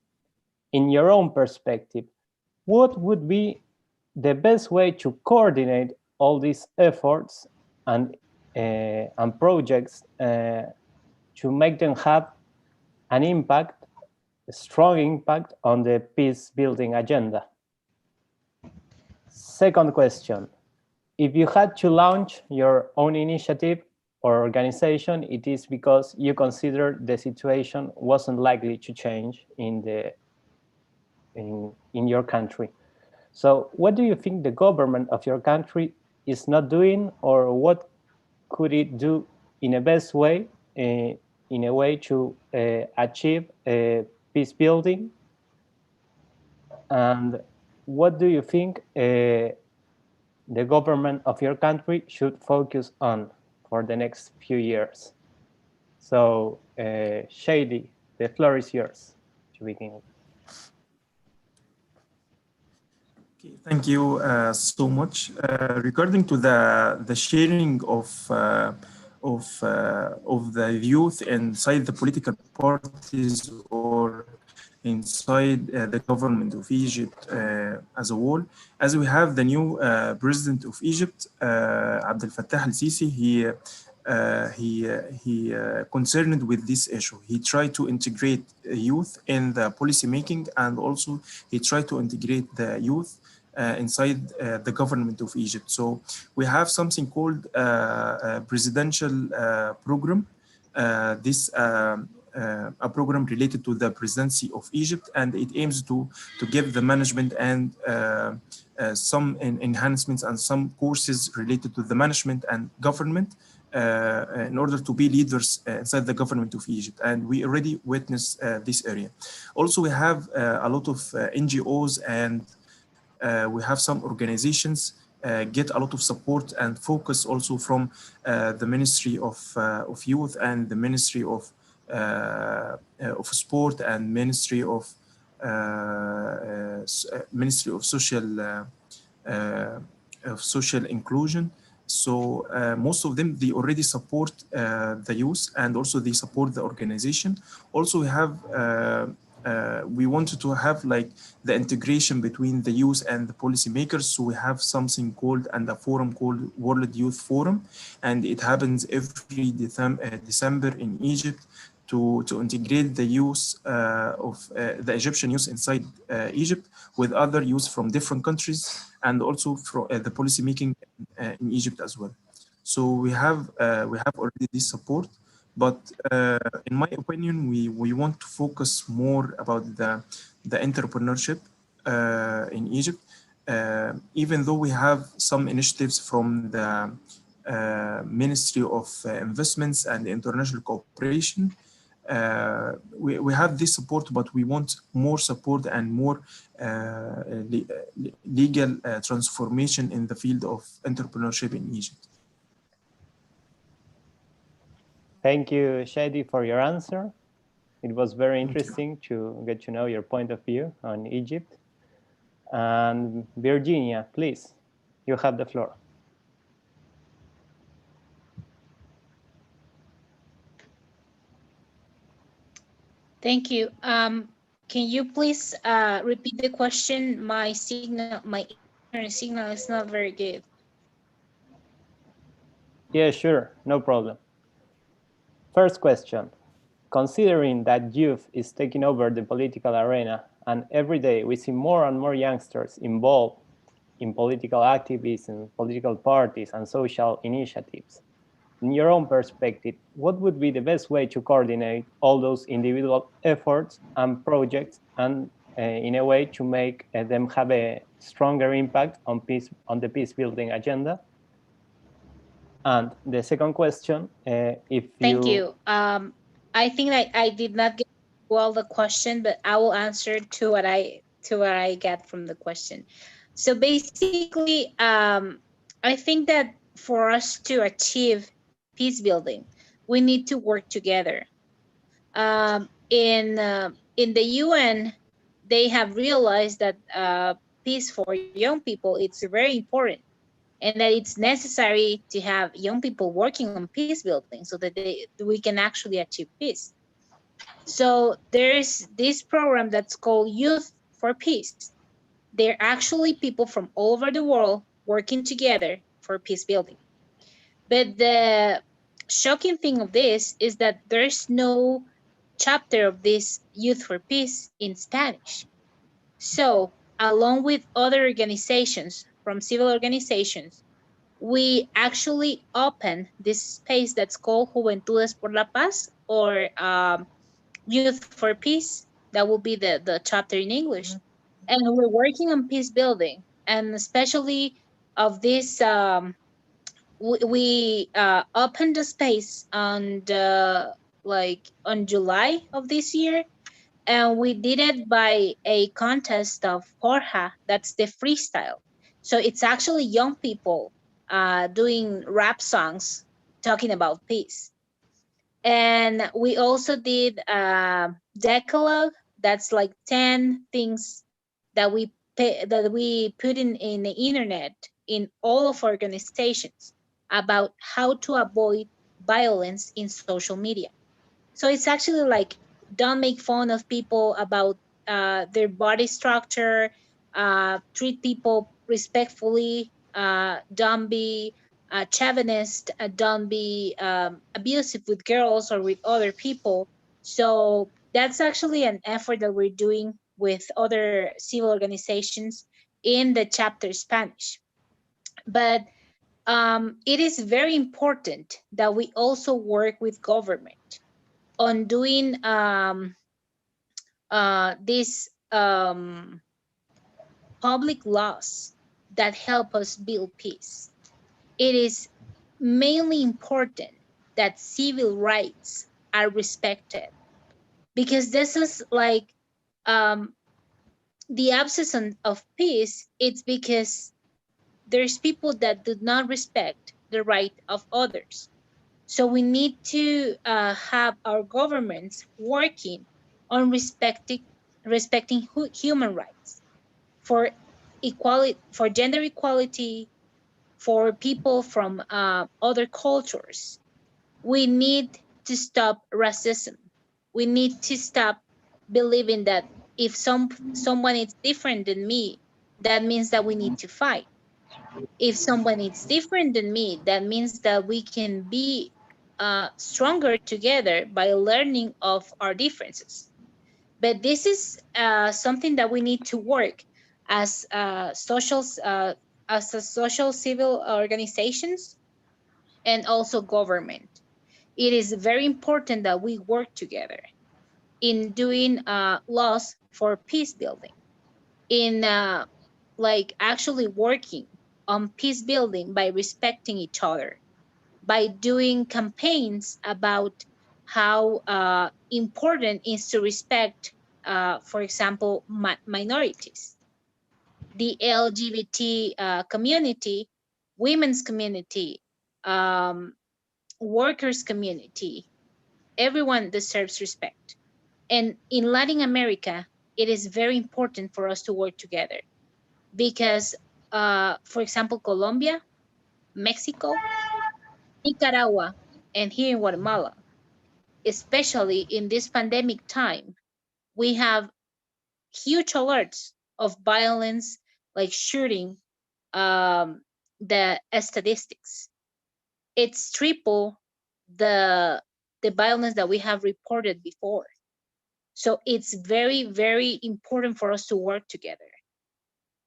in your own perspective, what would be the best way to coordinate all these efforts and projects to make them have an impact, a strong impact on the peace building agenda? Second question: if you had to launch your own initiative or organization, it is because you consider the situation wasn't likely to change in your country. So what do you think the government of your country is not doing, or what could it do in a best way, in a way to achieve peace building? And what do you think the government of your country should focus on for the next few years? So Shady, the floor is yours to begin with. Okay, thank you so much. Regarding to the sharing of the youth inside the political parties or inside the government of Egypt as a whole, as we have the new president of Egypt, Abdel Fattah al-Sisi, he concerned with this issue. He tried to integrate youth in the policy making, and also he tried to integrate the youth inside the government of Egypt. So we have something called a presidential program. A program related to the presidency of Egypt, and it aims to give the management and some enhancements and some courses related to the management and government in order to be leaders inside the government of Egypt. And we already witnessed this area. Also, we have a lot of NGOs, and we have some organizations get a lot of support and focus also from the Ministry of Youth and the Ministry of Sport and Ministry of Social Inclusion. So most of them, they already support the youth, and also they support the organization. Also, we have we wanted to have like the integration between the youth and the policymakers. So we have something called, and a forum called World Youth Forum, and it happens every December in Egypt to integrate the youth of the Egyptian youth inside Egypt with other youth from different countries, and also from the policy making in Egypt as well. So we have already this support. But in my opinion, we want to focus more about the entrepreneurship in Egypt. Even though we have some initiatives from the Ministry of Investments and International Cooperation, we have this support, but we want more support and more legal transformation in the field of entrepreneurship in Egypt. Thank you, Shady, for your answer. It was very interesting to get to know your point of view on Egypt. And Virginia, please, you have the floor. Thank you. Can you please repeat the question? My internet signal is not very good. Yeah, sure, no problem. First question: considering that youth is taking over the political arena and every day we see more and more youngsters involved in political activism, political parties, and social initiatives. In your own perspective, what would be the best way to coordinate all those individual efforts and projects, and in a way to make them have a stronger impact on the peace building agenda? And the second question, Thank you. I think that I did not get well the question, but I will answer to what I get from the question. So basically, I think that for us to achieve peace building, we need to work together. In the UN, they have realized that peace for young people, it's very important, and that it's necessary to have young people working on peace building so that we can actually achieve peace. So there's this program that's called Youth for Peace. They're actually people from all over the world working together for peace building. But the shocking thing of this is that there's no chapter of this Youth for Peace in Spanish. So along with other organizations from civil organizations, we actually open this space that's called Juventudes por la Paz, or Youth for Peace. That will be the chapter in English. And we're working on peace building, and especially of this, we opened the space on on July of this year, and we did it by a contest of Forja, that's the freestyle. So it's actually young people doing rap songs talking about peace. And we also did a decalogue, that's like 10 things that we put in the internet in all of our organizations about how to avoid violence in social media. So it's actually like, don't make fun of people about their body structure, treat people respectfully, don't be chauvinist, don't be abusive with girls or with other people. So that's actually an effort that we're doing with other civil organizations in the chapter Spanish. But it is very important that we also work with government on doing these public laws that help us build peace. It is mainly important that civil rights are respected, because this is like the absence of peace. It's because there's people that do not respect the right of others. So we need to have our governments working on respecting human rights, for equality, for gender equality, for people from other cultures. We need to stop racism. We need to stop believing that if someone is different than me, that means that we need to fight. If someone is different than me, that means that we can be stronger together by learning of our differences. But this is something that we need to work as social civil organizations and also government. It is very important that we work together in doing laws for peace building, in like actually working on peace building by respecting each other, by doing campaigns about how important is to respect, for example, minorities, the LGBT community, women's community, workers community. Everyone deserves respect. And in Latin America, it is very important for us to work together because, for example, Colombia, Mexico, Nicaragua, and here in Guatemala, especially in this pandemic time, we have huge alerts of violence, like shooting, the statistics. It's triple the violence that we have reported before. So it's very, very important for us to work together.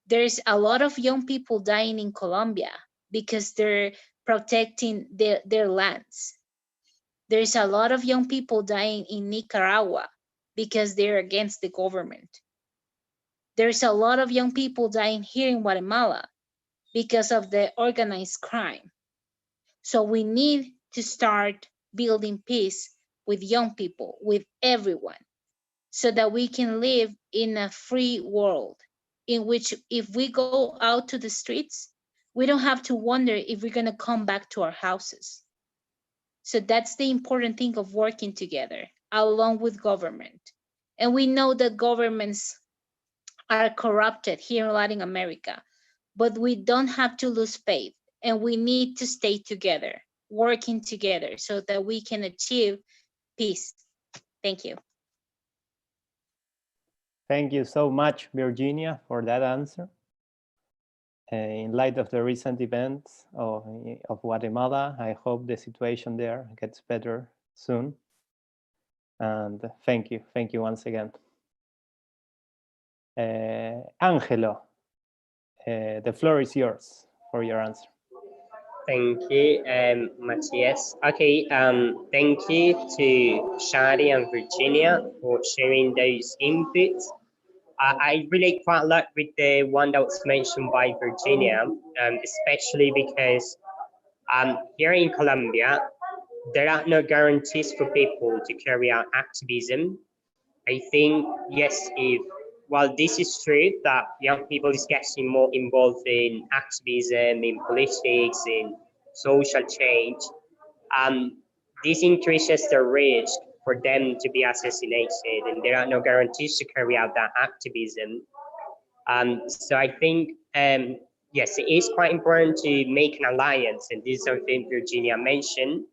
There's a lot of young people dying in Colombia because they're protecting their lands. There's a lot of young people dying in Nicaragua because they're against the government. There's a lot of young people dying here in Guatemala because of the organized crime. So we need to start building peace with young people, with everyone, so that we can live in a free world in which if we go out to the streets, we don't have to wonder if we're going to come back to our houses. So that's the important thing of working together along with government. And we know that governments are corrupted here in Latin America, but we don't have to lose faith, and we need to stay together, working together so that we can achieve peace. Thank you. Thank you so much, Virginia, for that answer. In light of the recent events of Guatemala, I hope the situation there gets better soon. And thank you once again. Angelo, the floor is yours for your answer. Thank you, Matthias. Okay, thank you to Shadi and Virginia for sharing those inputs. I relate quite a lot with the one that was mentioned by Virginia, especially because here in Colombia, there are no guarantees for people to carry out activism. I think, yes, while this is true that young people is getting more involved in activism, in politics, in social change, this increases the risk for them to be assassinated, and there are no guarantees to carry out that activism. So I think, yes, it is quite important to make an alliance, and this is something Virginia mentioned.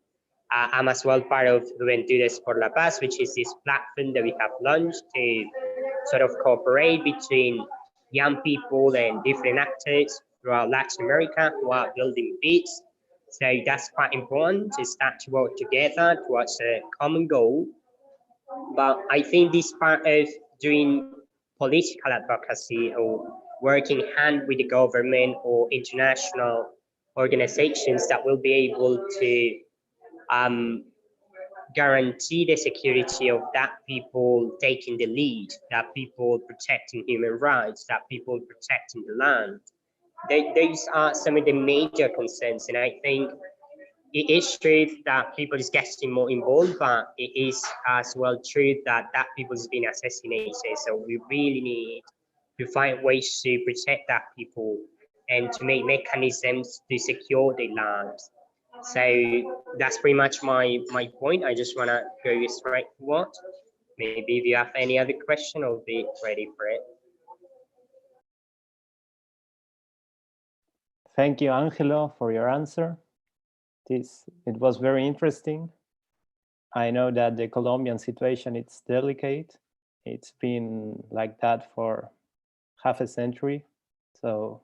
I'm as well part of Juventudes por la Paz, which is this platform that we have launched to sort of cooperate between young people and different actors throughout Latin America who are building peace. So that's quite important to start to work together towards a common goal. But I think this part of doing political advocacy or working hand with the government or international organizations that will be able to guarantee the security of that people taking the lead, that people protecting human rights, that people protecting the land. Those are some of the major concerns, and I think it is true that people is getting more involved, but it is as well true that people is being assassinated. So we really need to find ways to protect that people and to make mechanisms to secure their lives. So that's pretty much my point. I just want to go straight forward. Maybe if you have any other question, I'll be ready for it. Thank you, Angelo, for your answer. It was very interesting. I know that the Colombian situation is delicate. It's been like that for half a century. So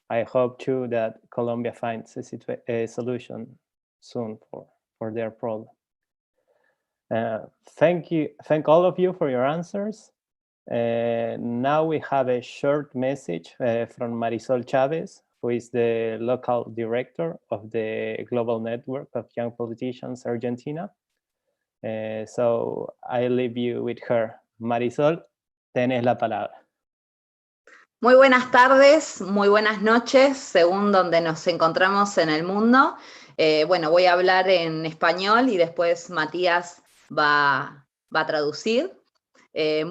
I hope too that Colombia finds a solution soon for their problem. Thank all of you for your answers. Now we have a short message from Marisol Chavez, who is the local director of the Global Network of Young Politicians Argentina. So I leave you with her. Marisol, tenés la palabra. Muy buenas tardes, muy buenas noches, según donde nos encontramos en el mundo. Bueno, voy a hablar en español y después Matías va a traducir.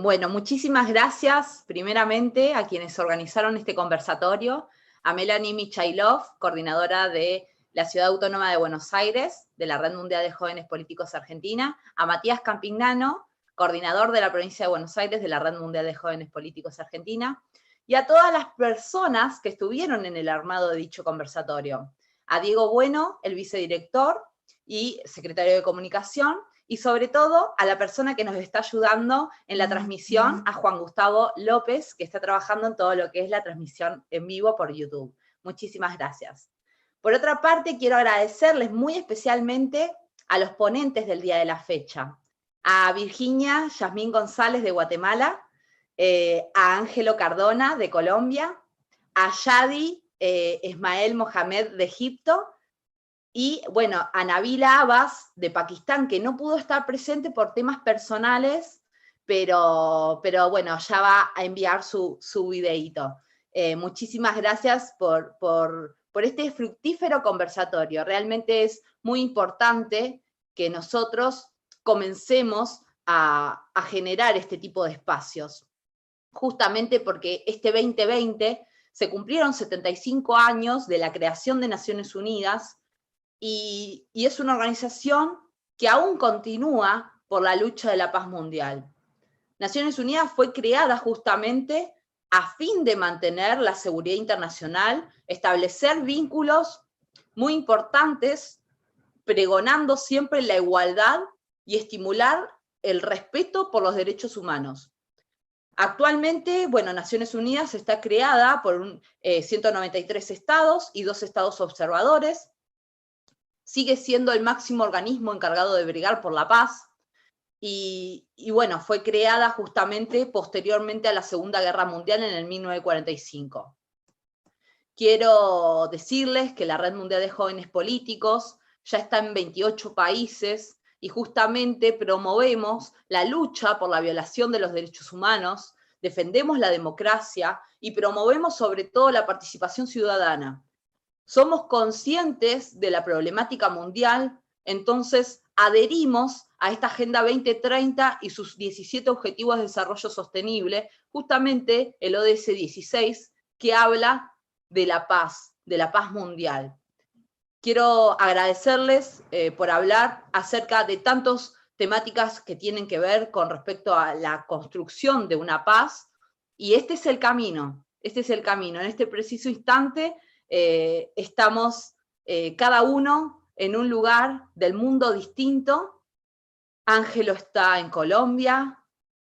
Bueno, muchísimas gracias primeramente a quienes organizaron este conversatorio, a Melanie Michailov, coordinadora de la Ciudad Autónoma de Buenos Aires, de la Red Mundial de Jóvenes Políticos Argentina, a Matías Campignano, coordinador de la Provincia de Buenos Aires de la Red Mundial de Jóvenes Políticos Argentina, y a todas las personas que estuvieron en el armado de dicho conversatorio. A Diego Bueno, el vicedirector y secretario de Comunicación, y sobre todo a la persona que nos está ayudando en la transmisión, a Juan Gustavo López, que está trabajando en todo lo que es la transmisión en vivo por YouTube. Muchísimas gracias. Por otra parte, quiero agradecerles muy especialmente a los ponentes del día de la fecha, a Virginia Yasmín González de Guatemala, a Ángelo Cardona de Colombia, a Yadi Ismael Mohamed de Egipto, y bueno, a Nabila Abbas de Pakistán, que no pudo estar presente por temas personales, pero bueno, ya va a enviar su videíto. Muchísimas gracias por este fructífero conversatorio. Realmente es muy importante que nosotros comencemos a generar este tipo de espacios, justamente porque este 2020 se cumplieron 75 años de la creación de Naciones Unidas, y es una organización que aún continúa por la lucha de la paz mundial. Naciones Unidas fue creada justamente a fin de mantener la seguridad internacional, establecer vínculos muy importantes, pregonando siempre la igualdad y estimular el respeto por los derechos humanos. Actualmente, bueno, Naciones Unidas está creada por 193 estados y 2 estados observadores. Sigue siendo el máximo organismo encargado de bregar por la paz, y bueno, fue creada justamente posteriormente a la Segunda Guerra Mundial en el 1945. Quiero decirles que la Red Mundial de Jóvenes Políticos ya está en 28 países, y justamente promovemos la lucha por la violación de los derechos humanos, defendemos la democracia y promovemos sobre todo la participación ciudadana. Somos conscientes de la problemática mundial, entonces adherimos a esta Agenda 2030 y sus 17 Objetivos de Desarrollo Sostenible, justamente el ODS 16, que habla de la paz mundial. Quiero agradecerles por hablar acerca de tantas temáticas que tienen que ver con respecto a la construcción de una paz, y este es el camino, en este preciso instante. Estamos cada uno en un lugar del mundo distinto. Ángelo está en Colombia,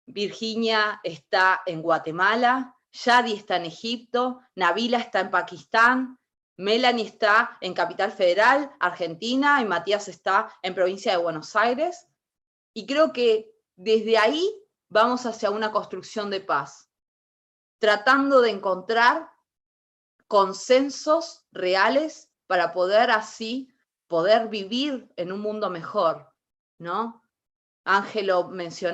Virginia está en Guatemala, Yadi está en Egipto, Nabila está en Pakistán, Melanie está en Capital Federal, Argentina, y Matías está en provincia de Buenos Aires. Y creo que desde ahí vamos hacia una construcción de paz, tratando de encontrar consensos reales para poder así vivir en un mundo mejor, ¿no? Ángelo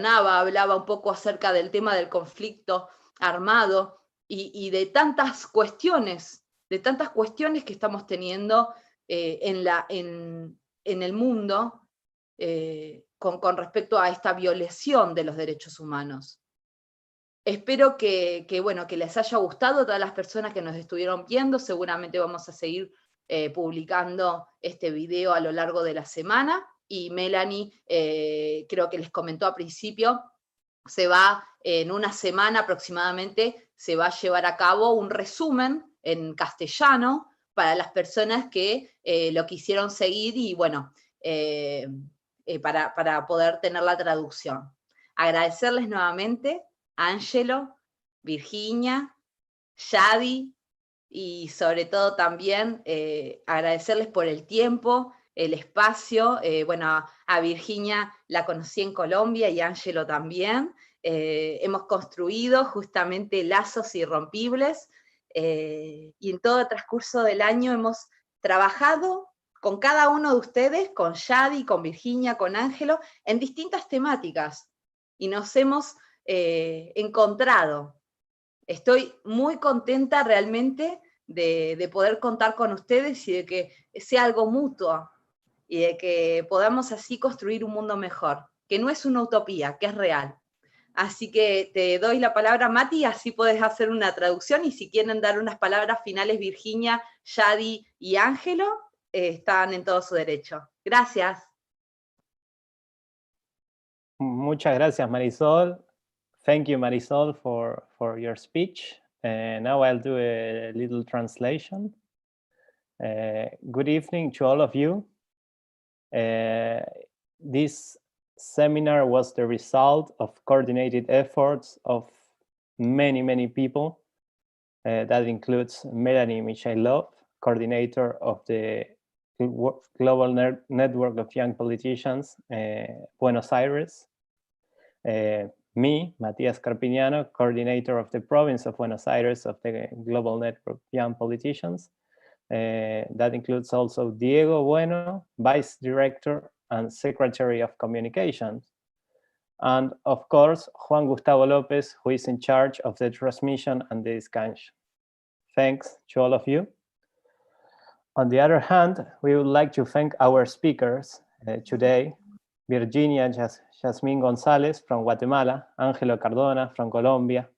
hablaba un poco acerca del tema del conflicto armado y de tantas cuestiones que estamos teniendo en el mundo con respecto a esta violación de los derechos humanos. Espero que les haya gustado a todas las personas que nos estuvieron viendo. Seguramente vamos a seguir publicando este video a lo largo de la semana, y Melanie, creo que les comentó al principio, en una semana aproximadamente, se va a llevar a cabo un resumen en castellano para las personas que lo quisieron seguir, y bueno, para poder tener la traducción. Agradecerles nuevamente a Ángelo, Virginia, Yadi, y sobre todo también agradecerles por el tiempo, el espacio. Bueno, a Virginia la conocí en Colombia y a Ángelo también. Hemos construido justamente lazos irrompibles, y en todo el transcurso del año hemos trabajado con cada uno de ustedes, con Yadi, con Virginia, con Ángelo, en distintas temáticas, y nos hemos encontrado. Estoy muy contenta realmente de poder contar con ustedes y de que sea algo mutuo, y de que podamos así construir un mundo mejor, que no es una utopía, que es real. Así que te doy la palabra, Mati, así podés hacer una traducción, y si quieren dar unas palabras finales Virginia, Yadi y Ángelo, están en todo su derecho. Gracias. Muchas gracias, Marisol. Thank you, Marisol, for your speech. Now I'll do a little translation. Good evening to all of you. This seminar was the result of coordinated efforts of many people. That includes Melanie Michailov, coordinator of the Global Network of Young Politicians, Buenos Aires. Me, Matias Carpignano, coordinator of the province of Buenos Aires of the Global Network of Young Politicians. That includes also Diego Bueno, Vice Director and Secretary of Communications. And of course, Juan Gustavo Lopez, who is in charge of the transmission and the discussion. Thanks to all of you. On the other hand, we would like to thank our speakers today, Virginia Yasmin Gonzalez from Guatemala, Angelo Cardona from Colombia,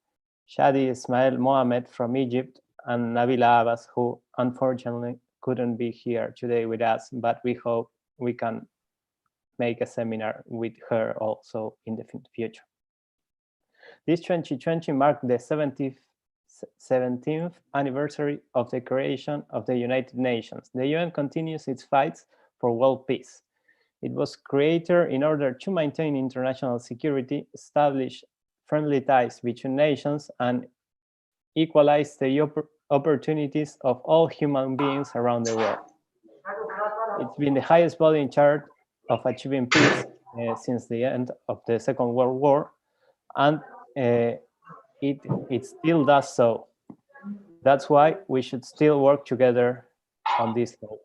Shadi Ismail Mohamed from Egypt, and Nabila Abbas, who unfortunately couldn't be here today with us, but we hope we can make a seminar with her also in the future. This 2020 marked the 17th anniversary of the creation of the United Nations. The UN continues its fights for world peace. It was created in order to maintain international security, establish friendly ties between nations, and equalize the opportunities of all human beings around the world. It's been the highest body in charge of achieving peace since the end of the Second World War, and it still does so. That's why we should still work together on this goal.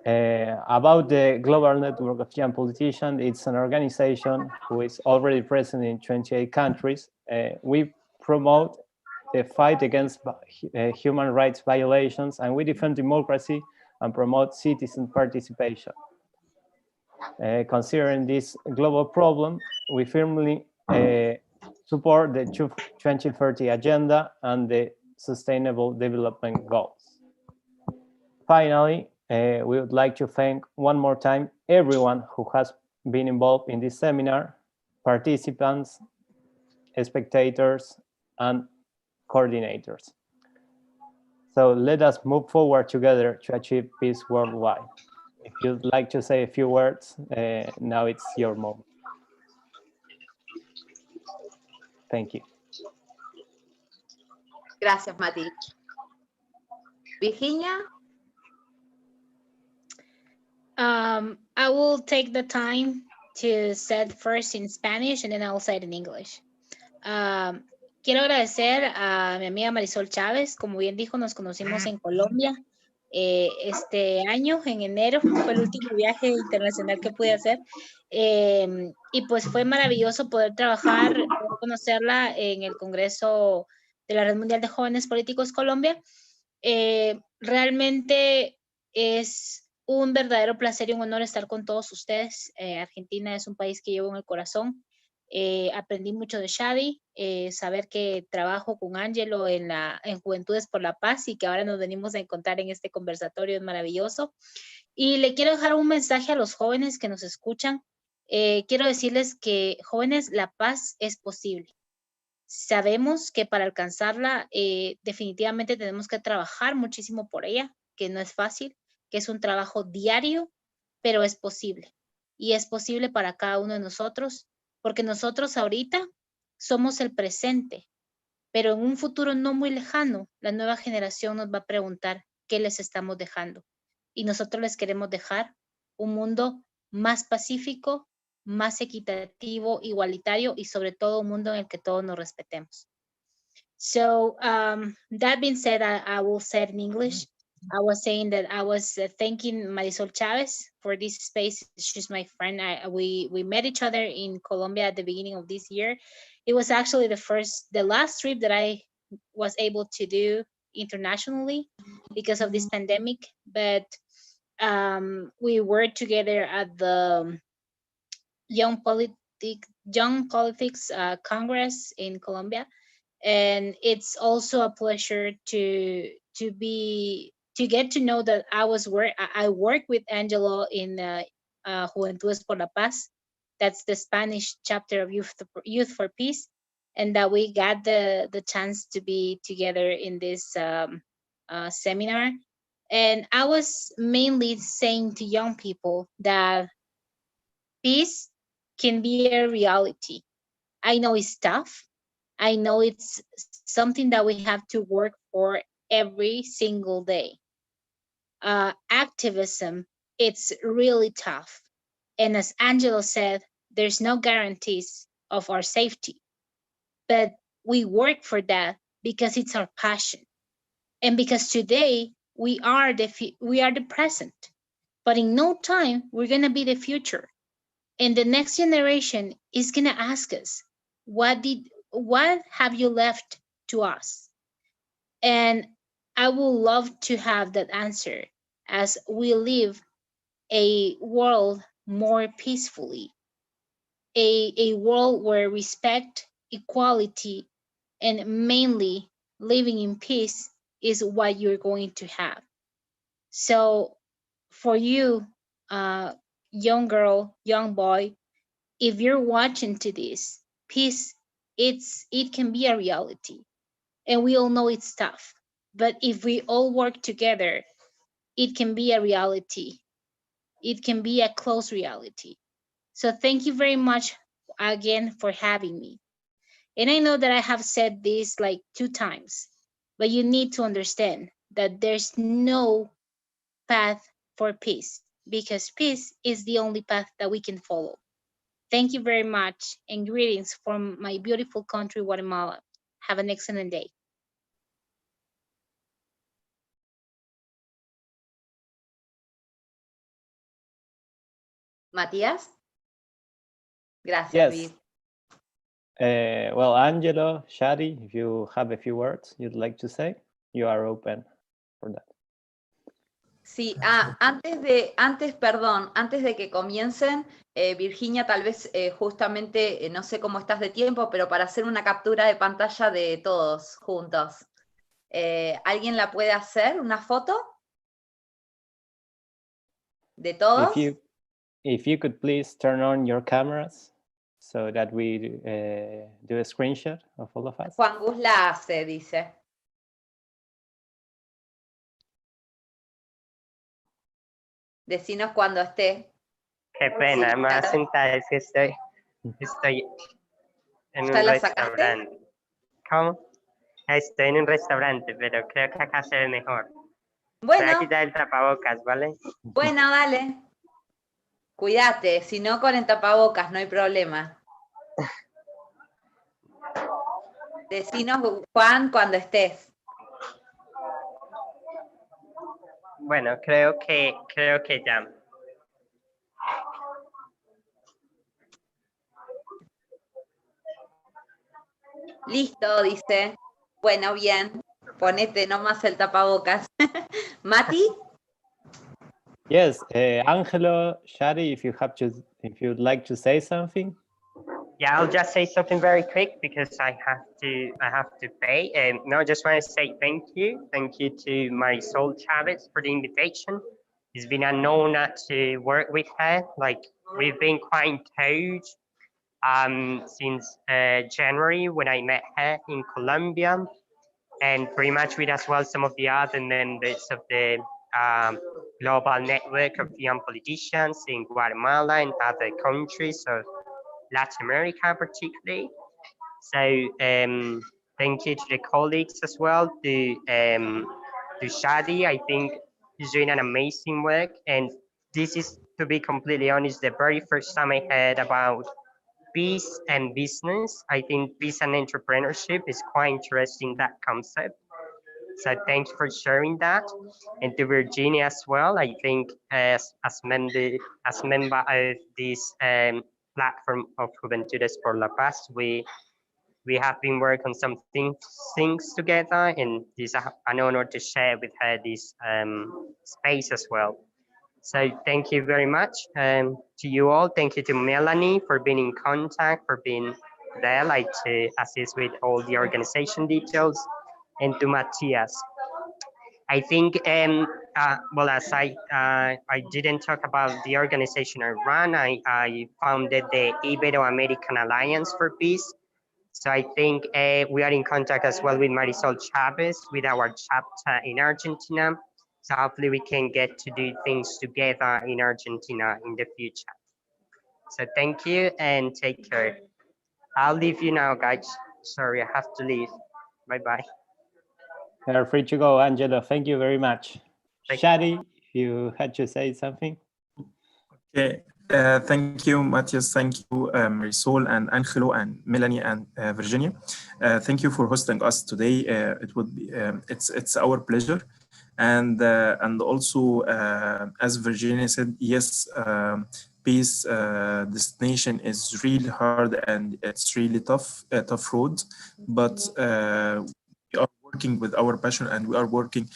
About the Global Network of Young Politicians, it's an organization who is already present in 28 countries. We promote the fight against human rights violations, and we defend democracy and promote citizen participation. Considering this global problem, we firmly support the 2030 Agenda and the Sustainable Development Goals. Finally, we would like to thank one more time everyone who has been involved in this seminar, participants, spectators, and coordinators. So let us move forward together to achieve peace worldwide. If you'd like to say a few words, now it's your moment. Thank you. Gracias, Mati. Virginia? I will take the time to say it first in Spanish and then I'll say it in English. Quiero agradecer a mi amiga Marisol Chávez. Como bien dijo, nos conocimos en Colombia este año, en enero. Fue el último viaje internacional que pude hacer. Y pues fue maravilloso poder trabajar, poder conocerla en el Congreso de la Red Mundial de Jóvenes Políticos Colombia. Realmente es un verdadero placer y un honor estar con todos ustedes. Argentina es un país que llevo en el corazón. Aprendí mucho de Shadi, saber que trabajo con Angelo en Juventudes por la Paz y que ahora nos venimos a encontrar en este conversatorio es maravilloso. Y le quiero dejar un mensaje a los jóvenes que nos escuchan. Quiero decirles que, jóvenes, la paz es posible. Sabemos que para alcanzarla definitivamente tenemos que trabajar muchísimo por ella, que no es fácil, que es un trabajo diario, pero es posible. Y es posible para cada uno de nosotros, porque nosotros ahorita somos el presente, pero en un futuro no muy lejano, la nueva generación nos va a preguntar qué les estamos dejando. Y nosotros les queremos dejar un mundo más pacífico, más equitativo, igualitario y sobre todo un mundo en el que todos nos respetemos. So that being said, I will say it in English. I was saying that I was thanking Marisol Chavez for this space. She's my friend. We met each other in Colombia at the beginning of this year. It was actually the last trip that I was able to do internationally because of this pandemic. But we were together at the Young Politics Congress in Colombia, and it's also a pleasure to get to know that I work with Angelo in Juventudes por la Paz. That's the Spanish chapter of Youth for Peace, and that we got the chance to be together in this seminar. And I was mainly saying to young people that peace can be a reality. I know it's tough. I know it's something that we have to work for every single day. Activism, it's really tough. And as Angelo said, there's no guarantees of our safety, but we work for that because it's our passion. And because today we are the present, but in no time, we're gonna be the future. And the next generation is gonna ask us, what have you left to us? And I would love to have that answer as we live a world more peacefully, a world where respect, equality, and mainly living in peace is what you're going to have. So for you, young girl, young boy, if you're watching to this, peace, it can be a reality. And we all know it's tough. But if we all work together, it can be a reality. It can be a close reality. So thank you very much again for having me. And I know that I have said this like 2 times, but you need to understand that there's no path for peace, because peace is the only path that we can follow. Thank you very much, and greetings from my beautiful country, Guatemala. Have an excellent day. Matías. Gracias, Yes. Viv. Well, Angelo, Shadi, if you have a few words you'd like to say, you are open for that. Sí, antes de que comiencen, Virginia, tal vez justamente, no sé cómo estás de tiempo, pero para hacer una captura de pantalla de todos juntos. ¿Alguien la puede hacer, una foto? ¿De todos? If you could please turn on your cameras so that we do a screenshot of all of us. Juan Gus la hace, dice. Decinos cuando esté. Qué pena, Sí, me voy a claro. sentar, es que estoy en ¿Ya un la sacaste? restaurante. ¿Cómo? Estoy en un restaurante, pero creo que acá se ve mejor. Voy a Bueno, quitar el tapabocas, ¿vale? bueno, dale. Cuídate, si no con el tapabocas, no hay problema. Decinos, Juan, cuando estés. Bueno, creo que ya. Listo, dice. Bueno, bien. Ponete nomás el tapabocas. Mati? Yes, Angelo, Shadi, if you'd like to say something. Yeah, I'll just say something very quick because I have to pay. No, I just want to say thank you to Marisol Chavez for the invitation. It's been an honor to work with her. Like, we've been quite close since January when I met her in Colombia, and pretty much with as well some of the other members of the global network of young politicians in Guatemala and other countries of Latin America particularly. So thank you to the colleagues as well, to Shadi. I think he's doing an amazing work, and this is, to be completely honest, the very first time I heard about peace and business. I think peace and entrepreneurship is quite interesting, that concept. So thanks for sharing that. And to Virginia as well, I think as member of this platform of Juventudes por la Paz, we have been working on some things together, and it's an honor to share with her this space as well. So thank you very much to you all. Thank you to Melanie for being in contact, for being there, like to assist with all the organization details, and to Matthias. I think, well, as I didn't talk about the organization I run, I founded the Ibero-American Alliance for Peace. So I think we are in contact as well with Marisol Chavez, with our chapter in Argentina. So hopefully we can get to do things together in Argentina in the future. So thank you and take care. I'll leave you now, guys. Sorry, I have to leave. Bye-bye. You're free to go, Angelo. Thank you very much. Shadi, if you had to say something. Okay. Thank you, Matthias. Thank you, Marisol and Angelo and Melanie and Virginia. Thank you for hosting us today. It would be it's our pleasure, and also as Virginia said, yes, peace destination is really hard and it's really tough road, but we are working with our passion and we are working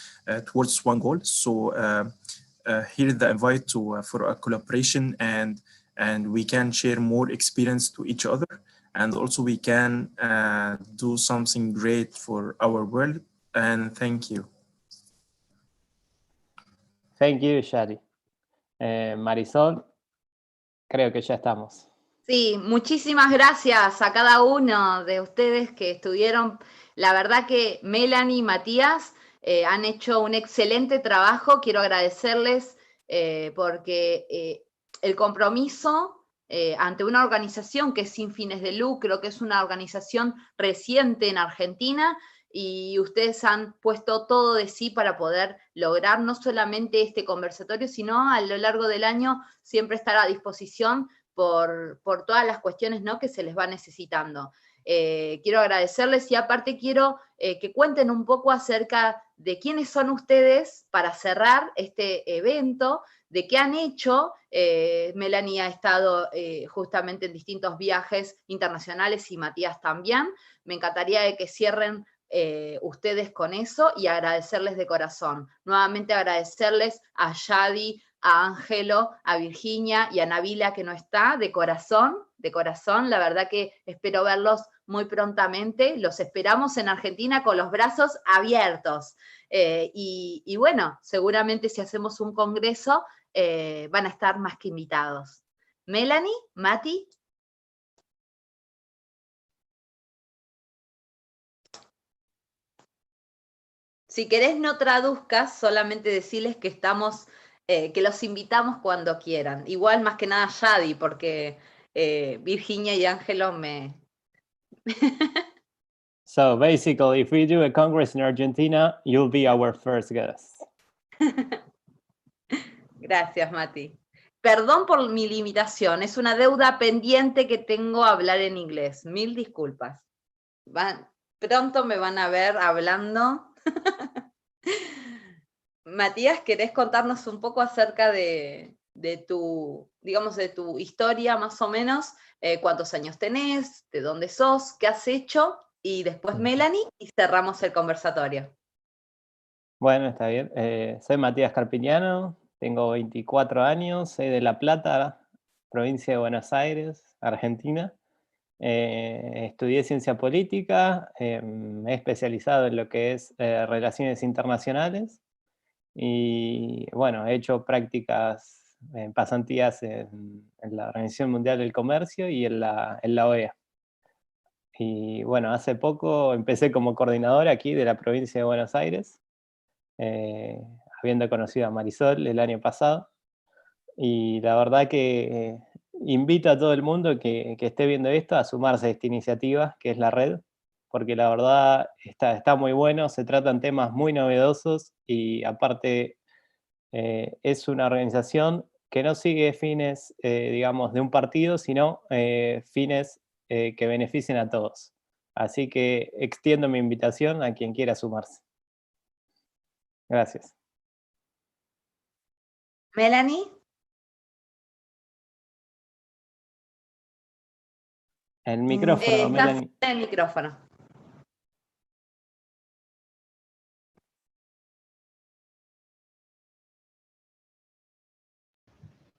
towards one goal. So. Here is the invite for a collaboration, and we can share more experience to each other, and also we can do something great for our world. And thank you. Thank you, Shadi. Marisol, creo que ya estamos. Sí, muchísimas gracias a cada uno de ustedes que estuvieron. La verdad que Melanie y Matías han hecho un excelente trabajo. Quiero agradecerles porque el compromiso ante una organización que es sin fines de lucro, que es una organización reciente en Argentina, y ustedes han puesto todo de sí para poder lograr no solamente este conversatorio, sino a lo largo del año siempre estar a disposición por todas las cuestiones, ¿no?, que se les va necesitando. Quiero agradecerles y aparte quiero que cuenten un poco acerca de quiénes son ustedes para cerrar este evento, de qué han hecho. Melanie ha estado justamente en distintos viajes internacionales y Matías también. Me encantaría de que cierren ustedes con eso y agradecerles de corazón. Nuevamente agradecerles a Shadi, a Ángelo, a Virginia y a Nabila, que no está, de corazón, la verdad que espero verlos muy prontamente, los esperamos en Argentina con los brazos abiertos, y bueno, seguramente si hacemos un congreso, van a estar más que invitados. Melanie, Mati. Si querés no traduzcas, solamente decirles que estamos, que los invitamos cuando quieran. Igual más que nada Shadi, porque Virginia y Ángelo me... So basically, if we do a congress in Argentina, you'll be our first guest. Gracias, Mati. Perdón por mi limitación, es una deuda pendiente que tengo a hablar en inglés. Mil disculpas. Pronto me van a ver hablando. Matías, ¿querés contarnos un poco acerca de tu, digamos, de tu historia más o menos? ¿Cuántos años tenés? ¿De dónde sos? ¿Qué has hecho? Y después Melanie, y cerramos el conversatorio. Bueno, está bien. Soy Matías Carpiñano, tengo 24 años, soy de La Plata, provincia de Buenos Aires, Argentina. Estudié ciencia política, me he especializado en lo que es relaciones internacionales y bueno, he hecho prácticas, pasantías en la Organización Mundial del Comercio y en la OEA. Y bueno, hace poco empecé como coordinador aquí de la provincia de Buenos Aires, habiendo conocido a Marisol el año pasado. Y la verdad que invito a todo el mundo que esté viendo esto a sumarse a esta iniciativa, que es la red, porque la verdad está muy bueno, se tratan temas muy novedosos y aparte es una organización que no sigue fines, digamos, de un partido, sino fines que beneficien a todos. Así que extiendo mi invitación a quien quiera sumarse. Gracias. Melanie. El micrófono, Melanie. El micrófono.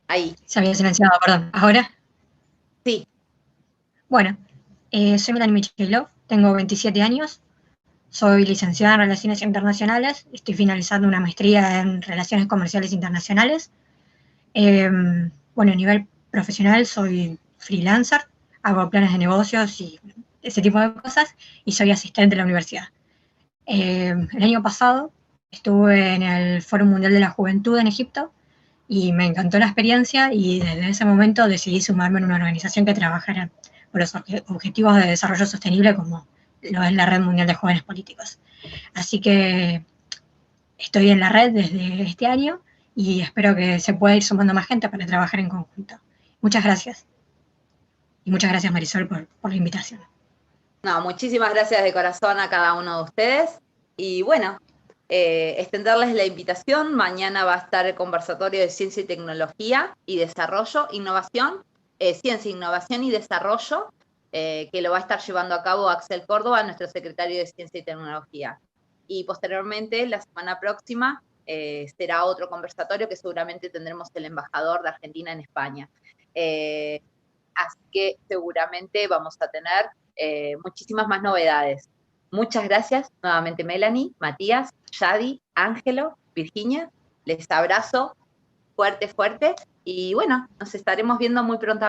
Ahí. Se había silenciado, perdón. ¿Ahora? Sí. Bueno, soy Melanie Michailov, tengo 27 años, soy licenciada en Relaciones Internacionales, estoy finalizando una maestría en Relaciones Comerciales Internacionales. Bueno, a nivel profesional soy freelancer, hago planes de negocios y ese tipo de cosas, y soy asistente de la universidad. El año pasado estuve en el Foro Mundial de la Juventud en Egipto, y me encantó la experiencia, y desde ese momento decidí sumarme en una organización que trabajara por los objetivos de desarrollo sostenible, como lo es la Red Mundial de Jóvenes Políticos. Así que estoy en la red desde este año, y espero que se pueda ir sumando más gente para trabajar en conjunto. Muchas gracias. Y muchas gracias, Marisol, por la invitación. No, muchísimas gracias de corazón a cada uno de ustedes. Y bueno, extenderles la invitación. Mañana va a estar el Conversatorio de Ciencia y Tecnología y Desarrollo, Innovación, Ciencia, Innovación y Desarrollo, que lo va a estar llevando a cabo Axel Córdoba, nuestro secretario de Ciencia y Tecnología. Y posteriormente, la semana próxima, será otro conversatorio que seguramente tendremos el embajador de Argentina en España. Así que seguramente vamos a tener muchísimas más novedades. Muchas gracias nuevamente, Melanie, Matías, Yadi, Ángelo, Virginia. Les abrazo fuerte, fuerte. Y bueno, nos estaremos viendo muy pronto.